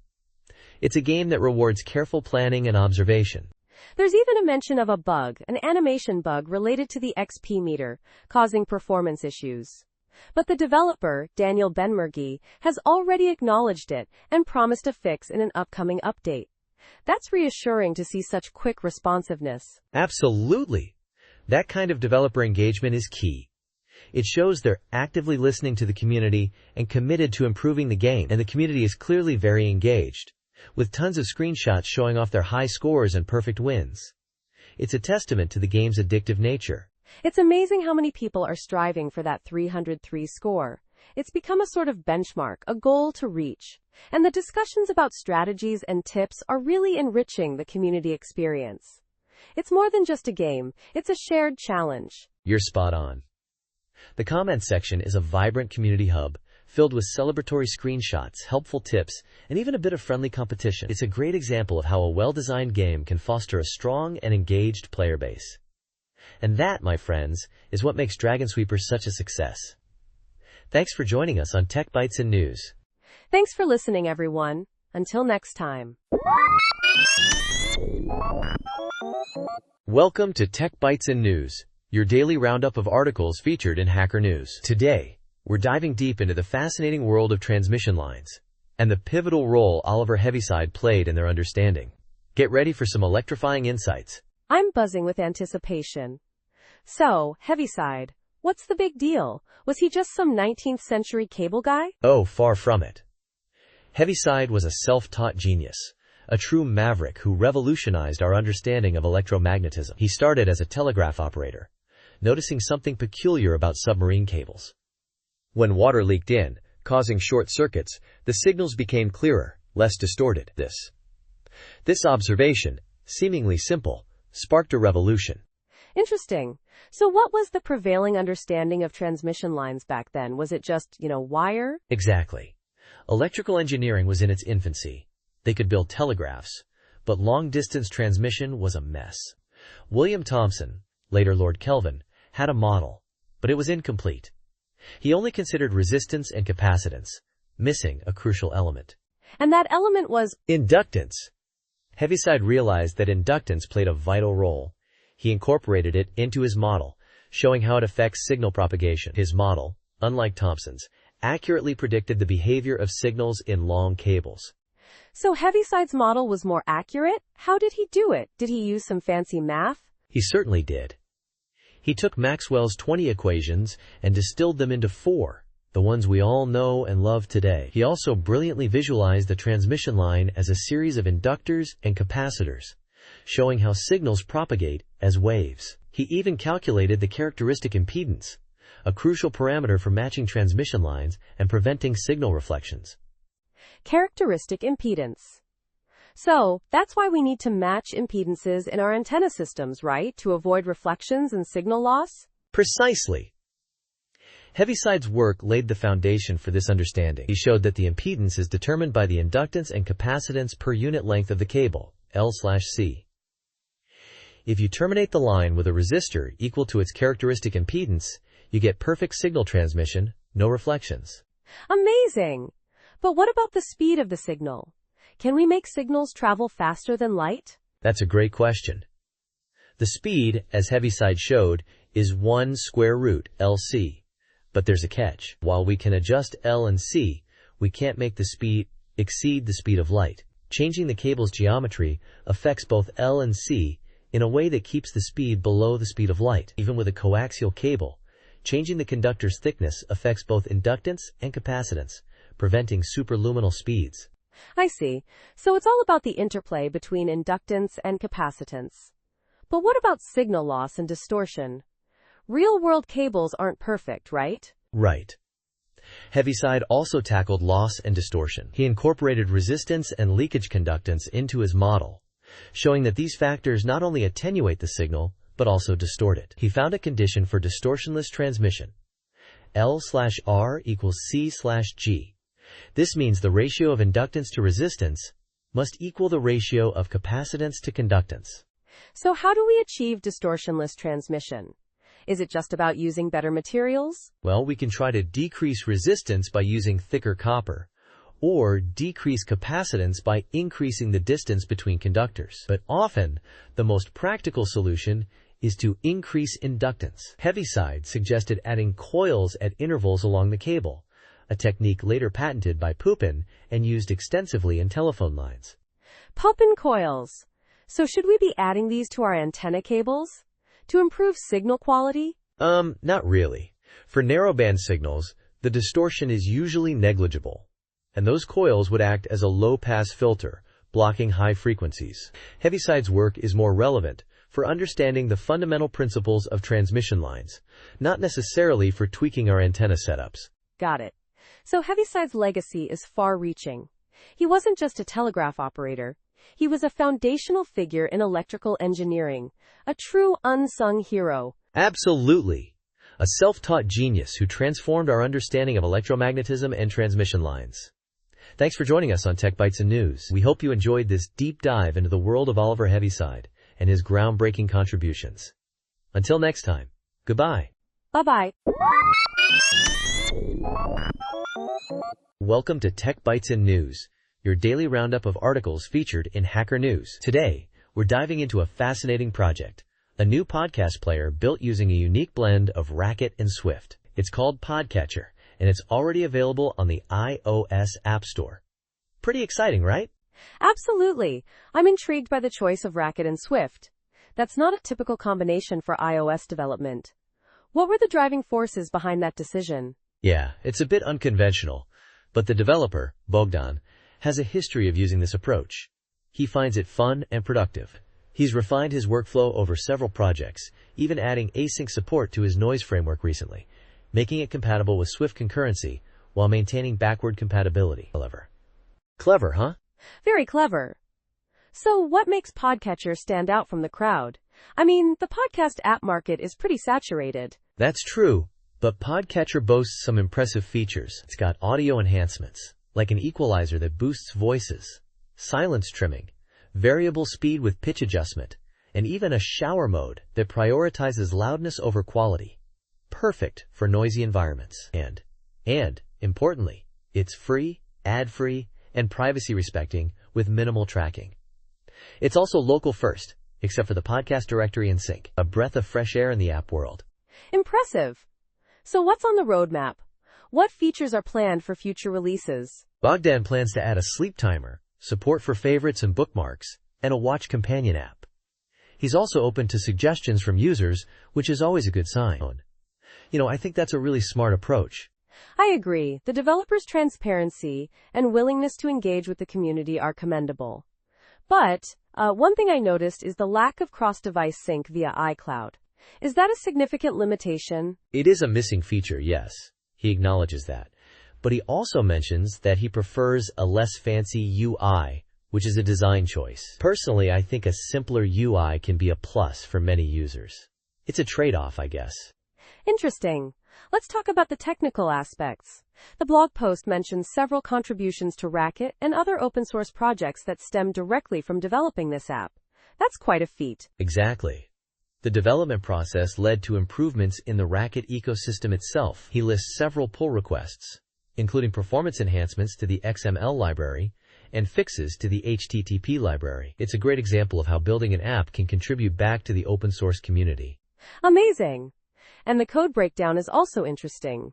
It's a game that rewards careful planning and observation. There's even a mention of a bug, an animation bug related to the XP meter, causing performance issues. But the developer, Daniel Benmergui, has already acknowledged it and promised a fix in an upcoming update. That's reassuring to see such quick responsiveness. Absolutely. That kind of developer engagement is key. It shows they're actively listening to the community and committed to improving the game, and the community is clearly very engaged, with tons of screenshots showing off their high scores and perfect wins. It's a testament to the game's addictive nature. It's amazing how many people are striving for that 303 score. It's become a sort of benchmark, a goal to reach. And the discussions about strategies and tips are really enriching the community experience. It's more than just a game, it's a shared challenge. You're spot on. The comments section is a vibrant community hub, filled with celebratory screenshots, helpful tips, and even a bit of friendly competition. It's a great example of how a well-designed game can foster a strong and engaged player base. And that, my friends, is what makes Dragon Sweeper such a success. Thanks for joining us on Tech Bytes and News. Thanks for listening, everyone. Until next time. Welcome to Tech Bytes and News, your daily roundup of articles featured in Hacker News. Today, we're diving deep into the fascinating world of transmission lines and the pivotal role Oliver Heaviside played in their understanding. Get ready for some electrifying insights. I'm buzzing with anticipation. So, Heaviside, what's the big deal? Was he just some 19th century cable guy? Oh, far from it. Heaviside was a self-taught genius, a true maverick who revolutionized our understanding of electromagnetism. He started as a telegraph operator, noticing something peculiar about submarine cables. When water leaked in, causing short circuits, the signals became clearer, less distorted. This observation, seemingly simple, sparked a revolution. Interesting. So what was the prevailing understanding of transmission lines back then? Was it just, wire? Exactly. Electrical engineering was in its infancy. They could build telegraphs, but long-distance transmission was a mess. William Thomson, later Lord Kelvin, had a model, but it was incomplete. He only considered resistance and capacitance, missing a crucial element. And that element was inductance. Heaviside realized that inductance played a vital role. He incorporated it into his model, showing how it affects signal propagation. His model, unlike Thomson's, accurately predicted the behavior of signals in long cables. So Heaviside's model was more accurate? How did he do it? Did he use some fancy math? He certainly did. He took Maxwell's 20 equations and distilled them into 4, the ones we all know and love today. He also brilliantly visualized the transmission line as a series of inductors and capacitors, showing how signals propagate as waves. He even calculated the characteristic impedance, a crucial parameter for matching transmission lines and preventing signal reflections. Characteristic impedance. So, that's why we need to match impedances in our antenna systems, right? To avoid reflections and signal loss? Precisely. Heaviside's work laid the foundation for this understanding. He showed that the impedance is determined by the inductance and capacitance per unit length of the cable, L/C. If you terminate the line with a resistor equal to its characteristic impedance, you get perfect signal transmission, no reflections. Amazing! But what about the speed of the signal? Can we make signals travel faster than light? That's a great question. The speed, as Heaviside showed, is 1 square root LC. But there's a catch. While we can adjust L and C, we can't make the speed exceed the speed of light. Changing the cable's geometry affects both L and C in a way that keeps the speed below the speed of light. Even with a coaxial cable, changing the conductor's thickness affects both inductance and capacitance, preventing superluminal speeds. I see. So it's all about the interplay between inductance and capacitance. But what about signal loss and distortion? Real-world cables aren't perfect, right? Right. Heaviside also tackled loss and distortion. He incorporated resistance and leakage conductance into his model, showing that these factors not only attenuate the signal, but also distort it. He found a condition for distortionless transmission, L/R equals C/G. This means the ratio of inductance to resistance must equal the ratio of capacitance to conductance. So how do we achieve distortionless transmission? Is it just about using better materials? Well, we can try to decrease resistance by using thicker copper, or decrease capacitance by increasing the distance between conductors. But often, the most practical solution is to increase inductance. Heaviside suggested adding coils at intervals along the cable, a technique later patented by Pupin and used extensively in telephone lines. Pupin coils. So should we be adding these to our antenna cables? To improve signal quality? Not really. For narrowband signals, the distortion is usually negligible, and those coils would act as a low-pass filter, blocking high frequencies. Heaviside's work is more relevant for understanding the fundamental principles of transmission lines, not necessarily for tweaking our antenna setups. Got it. So Heaviside's legacy is far-reaching. He wasn't just a telegraph operator. He was a foundational figure in electrical engineering, a true unsung hero. Absolutely. A self-taught genius who transformed our understanding of electromagnetism and transmission lines. Thanks for joining us on Tech Bytes and News. We hope you enjoyed this deep dive into the world of Oliver Heaviside and his groundbreaking contributions. Until next time, goodbye. Bye-bye. Welcome to Tech Bytes and News, your daily roundup of articles featured in Hacker News. Today, we're diving into a fascinating project, a new podcast player built using a unique blend of Racket and Swift. It's called Podcatcher, and it's already available on the iOS App Store. Pretty exciting, right? Absolutely. I'm intrigued by the choice of Racket and Swift. That's not a typical combination for iOS development. What were the driving forces behind that decision? Yeah, it's a bit unconventional, but the developer, Bogdan, has a history of using this approach. He finds it fun and productive. He's refined his workflow over several projects, even adding async support to his noise framework recently, making it compatible with Swift concurrency while maintaining backward compatibility. Clever, huh? Very clever. So what makes Podcatcher stand out from the crowd? I mean, the podcast app market is pretty saturated. That's true, but Podcatcher boasts some impressive features. It's got audio enhancements, like an equalizer that boosts voices, silence trimming, variable speed with pitch adjustment, and even a shower mode that prioritizes loudness over quality. Perfect for noisy environments. And, importantly, it's free, ad-free, and privacy-respecting with minimal tracking. It's also local first, except for the podcast directory and sync, a breath of fresh air in the app world. Impressive. So what's on the roadmap? What features are planned for future releases? Bogdan plans to add a sleep timer, support for favorites and bookmarks, and a watch companion app. He's also open to suggestions from users, which is always a good sign. I think that's a really smart approach. I agree. The developers' transparency and willingness to engage with the community are commendable. But one thing I noticed is the lack of cross-device sync via iCloud. Is that a significant limitation? It is a missing feature, yes. He acknowledges that. But he also mentions that he prefers a less fancy UI, which is a design choice. Personally, I think a simpler UI can be a plus for many users. It's a trade-off, I guess. Interesting. Let's talk about the technical aspects. The blog post mentions several contributions to Racket and other open-source projects that stem directly from developing this app. That's quite a feat. Exactly. The development process led to improvements in the Racket ecosystem itself. He lists several pull requests, including performance enhancements to the XML library and fixes to the HTTP library. It's a great example of how building an app can contribute back to the open-source community. Amazing. And the code breakdown is also interesting.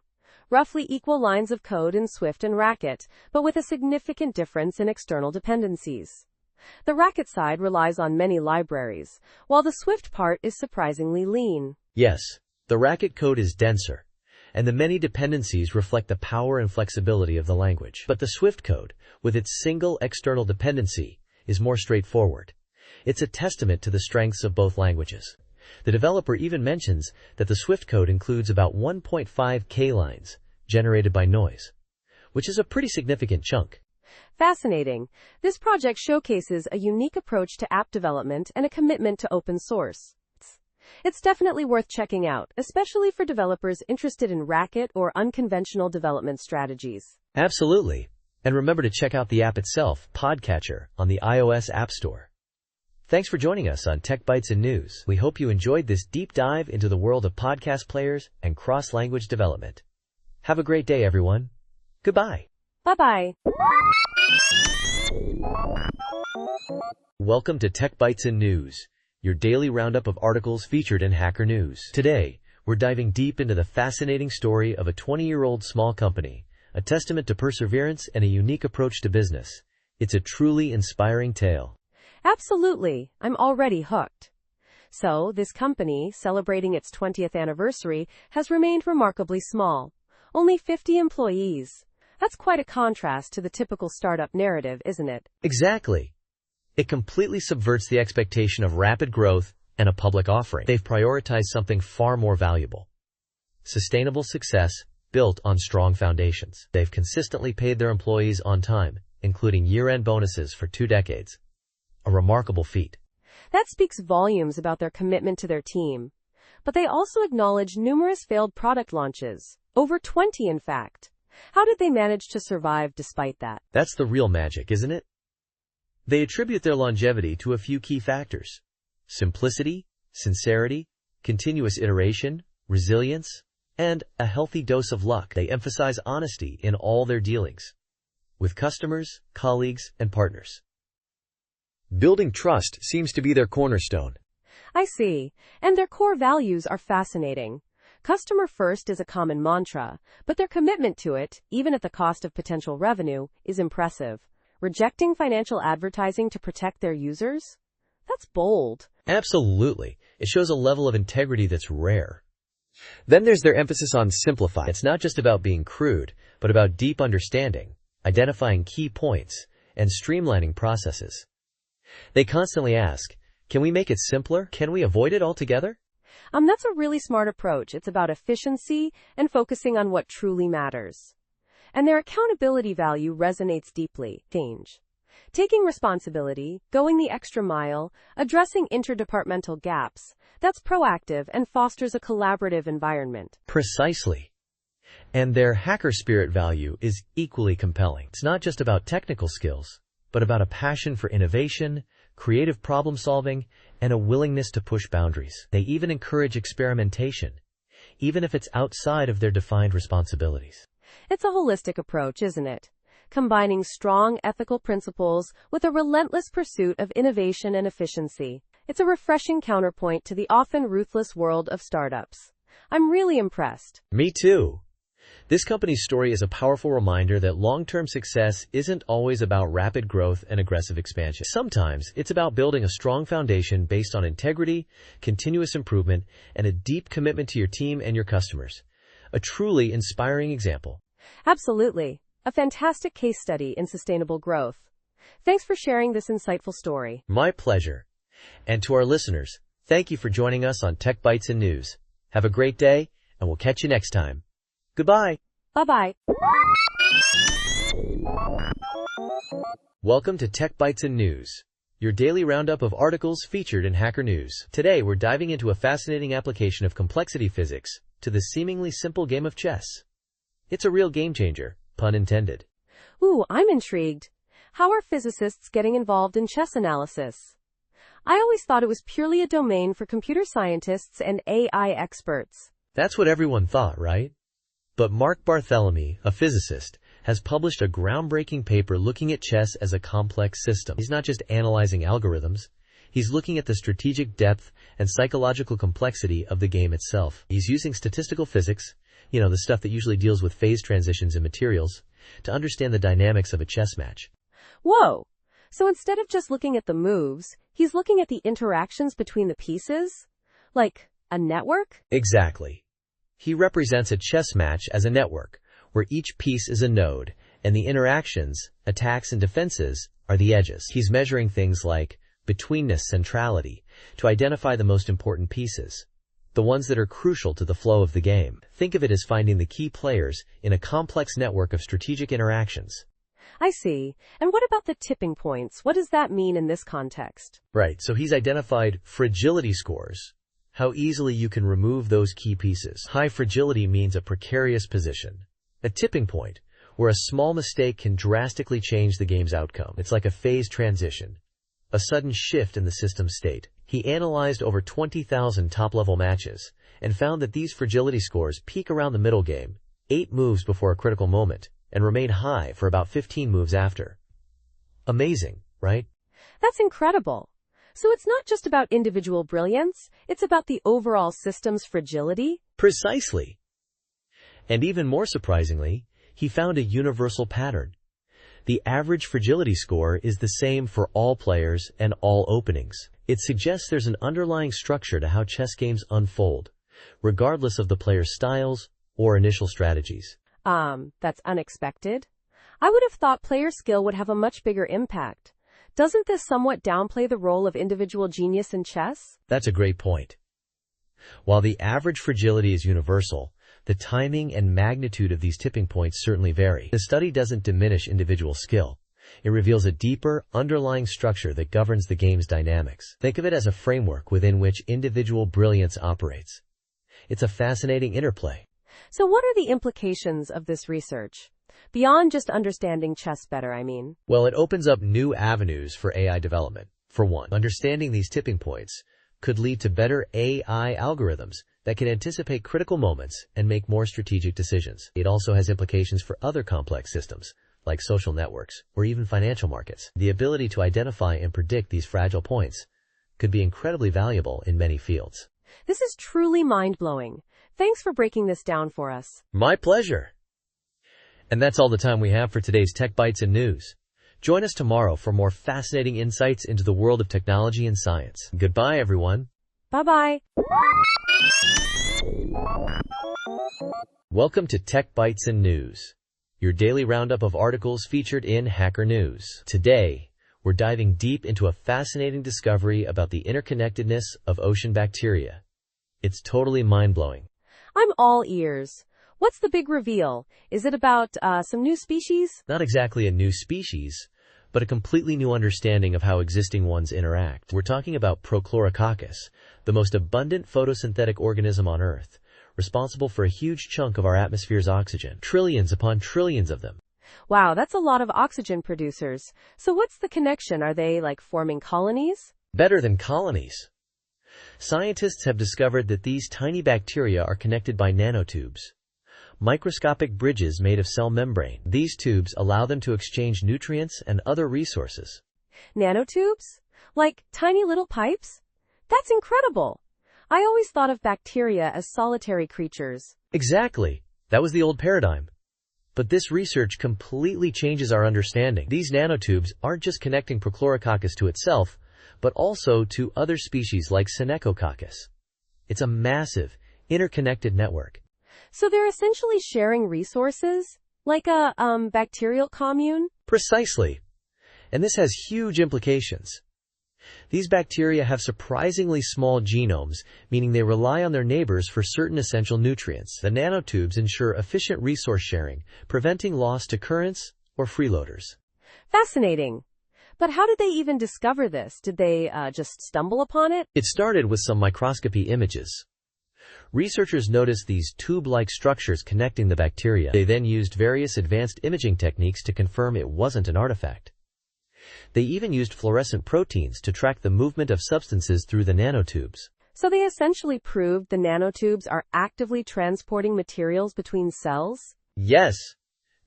Roughly equal lines of code in Swift and Racket, but with a significant difference in external dependencies. The Racket side relies on many libraries, while the Swift part is surprisingly lean. Yes, the Racket code is denser, and the many dependencies reflect the power and flexibility of the language. But the Swift code, with its single external dependency, is more straightforward. It's a testament to the strengths of both languages. The developer even mentions that the Swift code includes about 1.5 K lines generated by noise, which is a pretty significant chunk. Fascinating. This project showcases a unique approach to app development and a commitment to open source. It's definitely worth checking out, especially for developers interested in Racket or unconventional development strategies. Absolutely. And remember to check out the app itself, Podcatcher, on the iOS App Store. Thanks for joining us on Tech Bytes and News. We hope you enjoyed this deep dive into the world of podcast players and cross-language development. Have a great day, everyone. Goodbye. Bye-bye. Welcome to Tech Bytes and News, your daily roundup of articles featured in Hacker News. Today, we're diving deep into the fascinating story of a 20-year-old small company, a testament to perseverance and a unique approach to business. It's a truly inspiring tale. Absolutely. I'm already hooked. So, this company, celebrating its 20th anniversary, has remained remarkably small. Only 50 employees. That's quite a contrast to the typical startup narrative, isn't it? Exactly. It completely subverts the expectation of rapid growth and a public offering. They've prioritized something far more valuable. Sustainable success built on strong foundations. They've consistently paid their employees on time, including year-end bonuses for 2 decades. A remarkable feat. That speaks volumes about their commitment to their team. But they also acknowledge numerous failed product launches. Over 20, in fact. How did they manage to survive despite that? That's the real magic, isn't it? They attribute their longevity to a few key factors: simplicity, sincerity, continuous iteration, resilience, and a healthy dose of luck. They emphasize honesty in all their dealings with customers, colleagues, and partners. Building trust seems to be their cornerstone. I see. And their core values are fascinating. Customer first is a common mantra, but their commitment to it, even at the cost of potential revenue, is impressive. Rejecting financial advertising to protect their users? That's bold. Absolutely. It shows a level of integrity that's rare. Then there's their emphasis on simplify. It's not just about being crude, but about deep understanding, identifying key points, and streamlining processes. They constantly ask, can we make it simpler? Can we avoid it altogether? That's a really smart approach. It's about efficiency and focusing on what truly matters. And their accountability value resonates deeply. Change. Taking responsibility, going the extra mile, addressing interdepartmental gaps, that's proactive and fosters a collaborative environment. Precisely. And their hacker spirit value is equally compelling. It's not just about technical skills, but about a passion for innovation, creative problem solving, and a willingness to push boundaries. They even encourage experimentation, even if it's outside of their defined responsibilities. It's a holistic approach, isn't it? Combining strong ethical principles with a relentless pursuit of innovation and efficiency. It's a refreshing counterpoint to the often ruthless world of startups. I'm really impressed. Me too. This company's story is a powerful reminder that long-term success isn't always about rapid growth and aggressive expansion. Sometimes it's about building a strong foundation based on integrity, continuous improvement, and a deep commitment to your team and your customers. A truly inspiring example. Absolutely. A fantastic case study in sustainable growth. Thanks for sharing this insightful story. My pleasure. And to our listeners, thank you for joining us on Tech Bytes and News. Have a great day, and we'll catch you next time. Goodbye. Bye-bye. Welcome to Tech Bytes and News, your daily roundup of articles featured in Hacker News. Today, we're diving into a fascinating application of complexity physics to the seemingly simple game of chess. It's a real game changer, pun intended. Ooh, I'm intrigued. How are physicists getting involved in chess analysis? I always thought it was purely a domain for computer scientists and AI experts. That's what everyone thought, right? But Mark Barthélemy, a physicist, has published a groundbreaking paper looking at chess as a complex system. He's not just analyzing algorithms. He's looking at the strategic depth and psychological complexity of the game itself. He's using statistical physics, the stuff that usually deals with phase transitions in materials, to understand the dynamics of a chess match. Whoa! So instead of just looking at the moves, he's looking at the interactions between the pieces? Like a network? Exactly. He represents a chess match as a network, where each piece is a node, and the interactions, attacks and defenses, are the edges. He's measuring things like betweenness centrality to identify the most important pieces, the ones that are crucial to the flow of the game. Think of it as finding the key players in a complex network of strategic interactions. I see. And what about the tipping points? What does that mean in this context? Right, so he's identified fragility scores, how easily you can remove those key pieces. High fragility means a precarious position, a tipping point, where a small mistake can drastically change the game's outcome. It's like a phase transition, a sudden shift in the system's state. He analyzed over 20,000 top-level matches and found that these fragility scores peak around the middle game, 8 moves before a critical moment, and remain high for about 15 moves after. Amazing, right? That's incredible. So it's not just about individual brilliance, it's about the overall system's fragility? Precisely. And even more surprisingly, he found a universal pattern. The average fragility score is the same for all players and all openings. It suggests there's an underlying structure to how chess games unfold, regardless of the player's styles or initial strategies. That's unexpected. I would have thought player skill would have a much bigger impact. Doesn't this somewhat downplay the role of individual genius in chess? That's a great point. While the average fragility is universal, the timing and magnitude of these tipping points certainly vary. The study doesn't diminish individual skill. It reveals a deeper, underlying structure that governs the game's dynamics. Think of it as a framework within which individual brilliance operates. It's a fascinating interplay. So what are the implications of this research? Beyond just understanding chess better, I mean. Well, it opens up new avenues for AI development. For one, understanding these tipping points could lead to better AI algorithms that can anticipate critical moments and make more strategic decisions. It also has implications for other complex systems, like social networks or even financial markets. The ability to identify and predict these fragile points could be incredibly valuable in many fields. This is truly mind-blowing. Thanks for breaking this down for us. My pleasure. And that's all the time we have for today's Tech Bytes and News. Join us tomorrow for more fascinating insights into the world of technology and science. Goodbye, everyone. Bye-bye. Welcome to Tech Bytes and News, your daily roundup of articles featured in Hacker News. Today, we're diving deep into a fascinating discovery about the interconnectedness of ocean bacteria. It's totally mind-blowing. I'm all ears. What's the big reveal? Is it about some new species? Not exactly a new species, but a completely new understanding of how existing ones interact. We're talking about Prochlorococcus, the most abundant photosynthetic organism on Earth, responsible for a huge chunk of our atmosphere's oxygen, trillions upon trillions of them. Wow, that's a lot of oxygen producers. So what's the connection? Are they like forming colonies? Better than colonies. Scientists have discovered that these tiny bacteria are connected by nanotubes, microscopic bridges made of cell membrane. These tubes allow them to exchange nutrients and other resources. Nanotubes? Like tiny little pipes? That's incredible. I always thought of bacteria as solitary creatures. Exactly. That was the old paradigm. But this research completely changes our understanding. These nanotubes aren't just connecting Prochlorococcus to itself, but also to other species like Synechococcus. It's a massive, interconnected network. So they're essentially sharing resources? Like a, bacterial commune? Precisely. And this has huge implications. These bacteria have surprisingly small genomes, meaning they rely on their neighbors for certain essential nutrients. The nanotubes ensure efficient resource sharing, preventing loss to currents or freeloaders. Fascinating. But how did they even discover this? Did they just stumble upon it? It started with some microscopy images. Researchers noticed these tube-like structures connecting the bacteria. They then used various advanced imaging techniques to confirm it wasn't an artifact. They even used fluorescent proteins to track the movement of substances through the nanotubes. So they essentially proved the nanotubes are actively transporting materials between cells? Yes,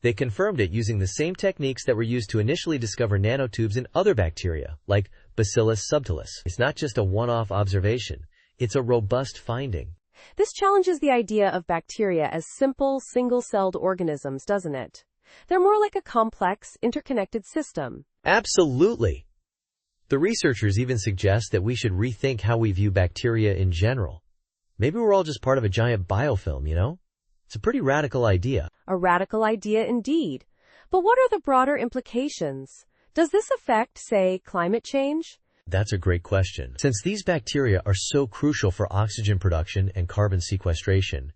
they confirmed it using the same techniques that were used to initially discover nanotubes in other bacteria, like Bacillus subtilis. It's not just a one-off observation, it's a robust finding. This challenges the idea of bacteria as simple, single-celled organisms, doesn't it? They're more like a complex, interconnected system. Absolutely. The researchers even suggest that we should rethink how we view bacteria in general. Maybe we're all just part of a giant biofilm, you know? It's a pretty radical idea. A radical idea indeed. But what are the broader implications? Does this affect, say, climate change? That's a great question. Since these bacteria are so crucial for oxygen production and carbon sequestration,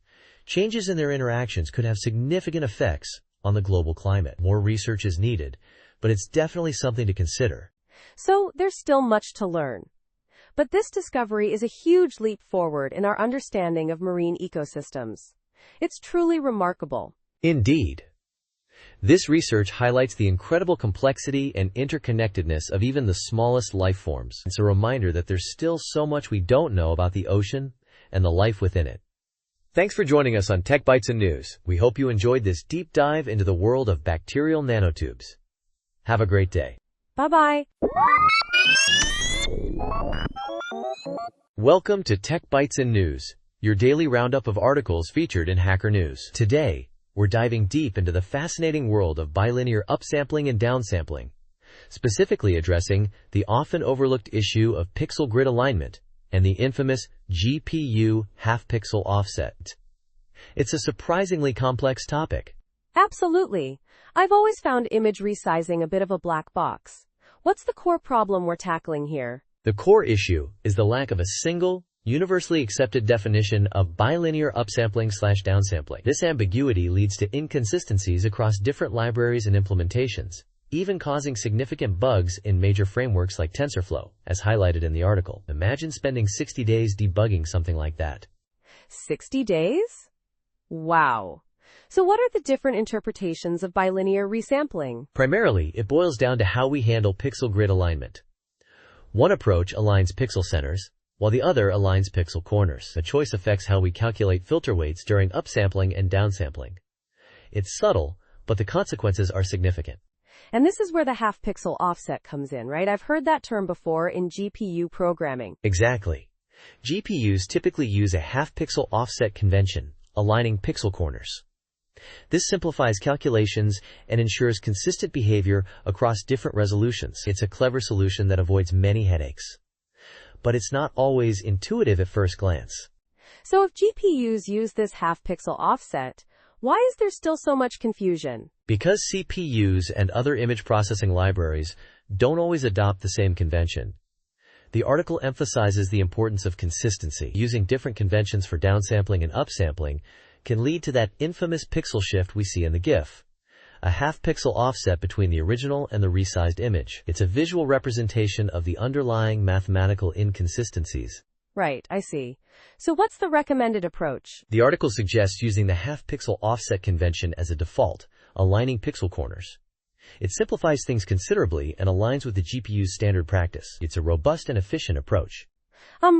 changes in their interactions could have significant effects on the global climate. More research is needed, but it's definitely something to consider. So there's still much to learn. But this discovery is a huge leap forward in our understanding of marine ecosystems. It's truly remarkable. Indeed. This research highlights the incredible complexity and interconnectedness of even the smallest life forms. It's a reminder that there's still so much we don't know about the ocean and the life within it. Thanks for joining us on Tech Bytes and News. We hope you enjoyed this deep dive into the world of bacterial nanotubes. Have a great day. Bye-bye. Welcome to Tech Bytes and News, your daily roundup of articles featured in Hacker News. Today, we're diving deep into the fascinating world of bilinear upsampling and downsampling, specifically addressing the often overlooked issue of pixel grid alignment and the infamous GPU half-pixel offset. It's a surprisingly complex topic. Absolutely. I've always found image resizing a bit of a black box. What's the core problem we're tackling here? The core issue is the lack of a single, universally accepted definition of bilinear upsampling/downsampling. This ambiguity leads to inconsistencies across different libraries and implementations, even causing significant bugs in major frameworks like TensorFlow, as highlighted in the article. Imagine spending 60 days debugging something like that. 60 days? Wow. So what are the different interpretations of bilinear resampling? Primarily, it boils down to how we handle pixel grid alignment. One approach aligns pixel centers, while the other aligns pixel corners. The choice affects how we calculate filter weights during upsampling and downsampling. It's subtle, but the consequences are significant. And this is where the half-pixel offset comes in, right? I've heard that term before in GPU programming. Exactly. GPUs typically use a half-pixel offset convention, aligning pixel corners. This simplifies calculations and ensures consistent behavior across different resolutions. It's a clever solution that avoids many headaches. But it's not always intuitive at first glance. So if GPUs use this half-pixel offset, Why is there still so much confusion? Because CPUs and other image processing libraries don't always adopt the same convention. The article emphasizes the importance of consistency. Using different conventions for downsampling and upsampling can lead to that infamous pixel shift we see in the GIF. A half-pixel offset between the original and the resized image. It's a visual representation of the underlying mathematical inconsistencies. Right, I see. So what's the recommended approach? The article suggests using the half-pixel offset convention as a default, aligning pixel corners. It simplifies things considerably and aligns with the GPU's standard practice. It's a robust and efficient approach. But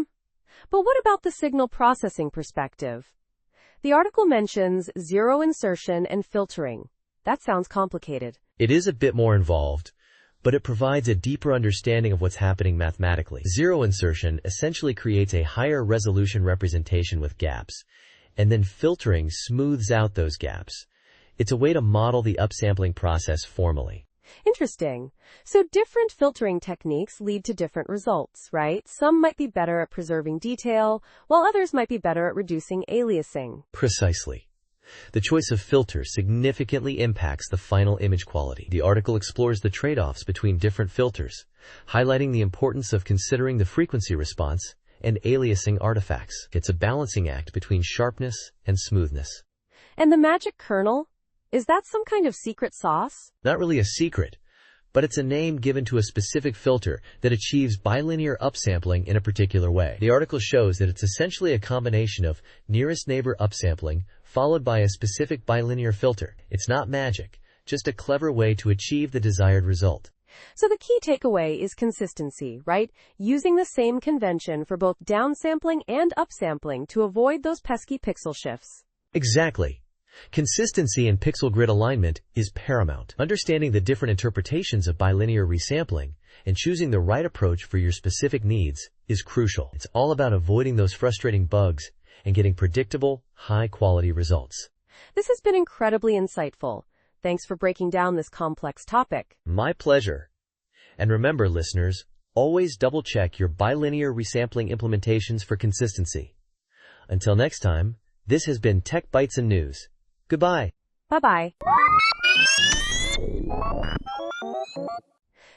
what about the signal processing perspective? The article mentions zero insertion and filtering. That sounds complicated. It is a bit more involved, but it provides a deeper understanding of what's happening mathematically. Zero insertion essentially creates a higher resolution representation with gaps, and then filtering smooths out those gaps. It's a way to model the upsampling process formally. Interesting. So different filtering techniques lead to different results, right? Some might be better at preserving detail, while others might be better at reducing aliasing. Precisely. The choice of filters significantly impacts the final image quality. The article explores the trade-offs between different filters, highlighting the importance of considering the frequency response and aliasing artifacts. It's a balancing act between sharpness and smoothness. And the magic kernel? Is that some kind of secret sauce? Not really a secret, but it's a name given to a specific filter that achieves bilinear upsampling in a particular way. The article shows that it's essentially a combination of nearest neighbor upsampling followed by a specific bilinear filter. It's not magic, just a clever way to achieve the desired result. So the key takeaway is consistency, right? Using the same convention for both downsampling and upsampling to avoid those pesky pixel shifts. Exactly. Consistency in pixel grid alignment is paramount. Understanding the different interpretations of bilinear resampling and choosing the right approach for your specific needs is crucial. It's all about avoiding those frustrating bugs and getting predictable, high-quality results. This has been incredibly insightful. Thanks for breaking down this complex topic. My pleasure. And remember, listeners, always double-check your bilinear resampling implementations for consistency. Until next time, this has been Tech Bytes and News. Goodbye. Bye-bye.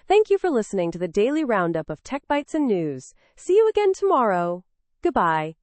Thank you for listening to the daily roundup of Tech Bytes and News. See you again tomorrow. Goodbye.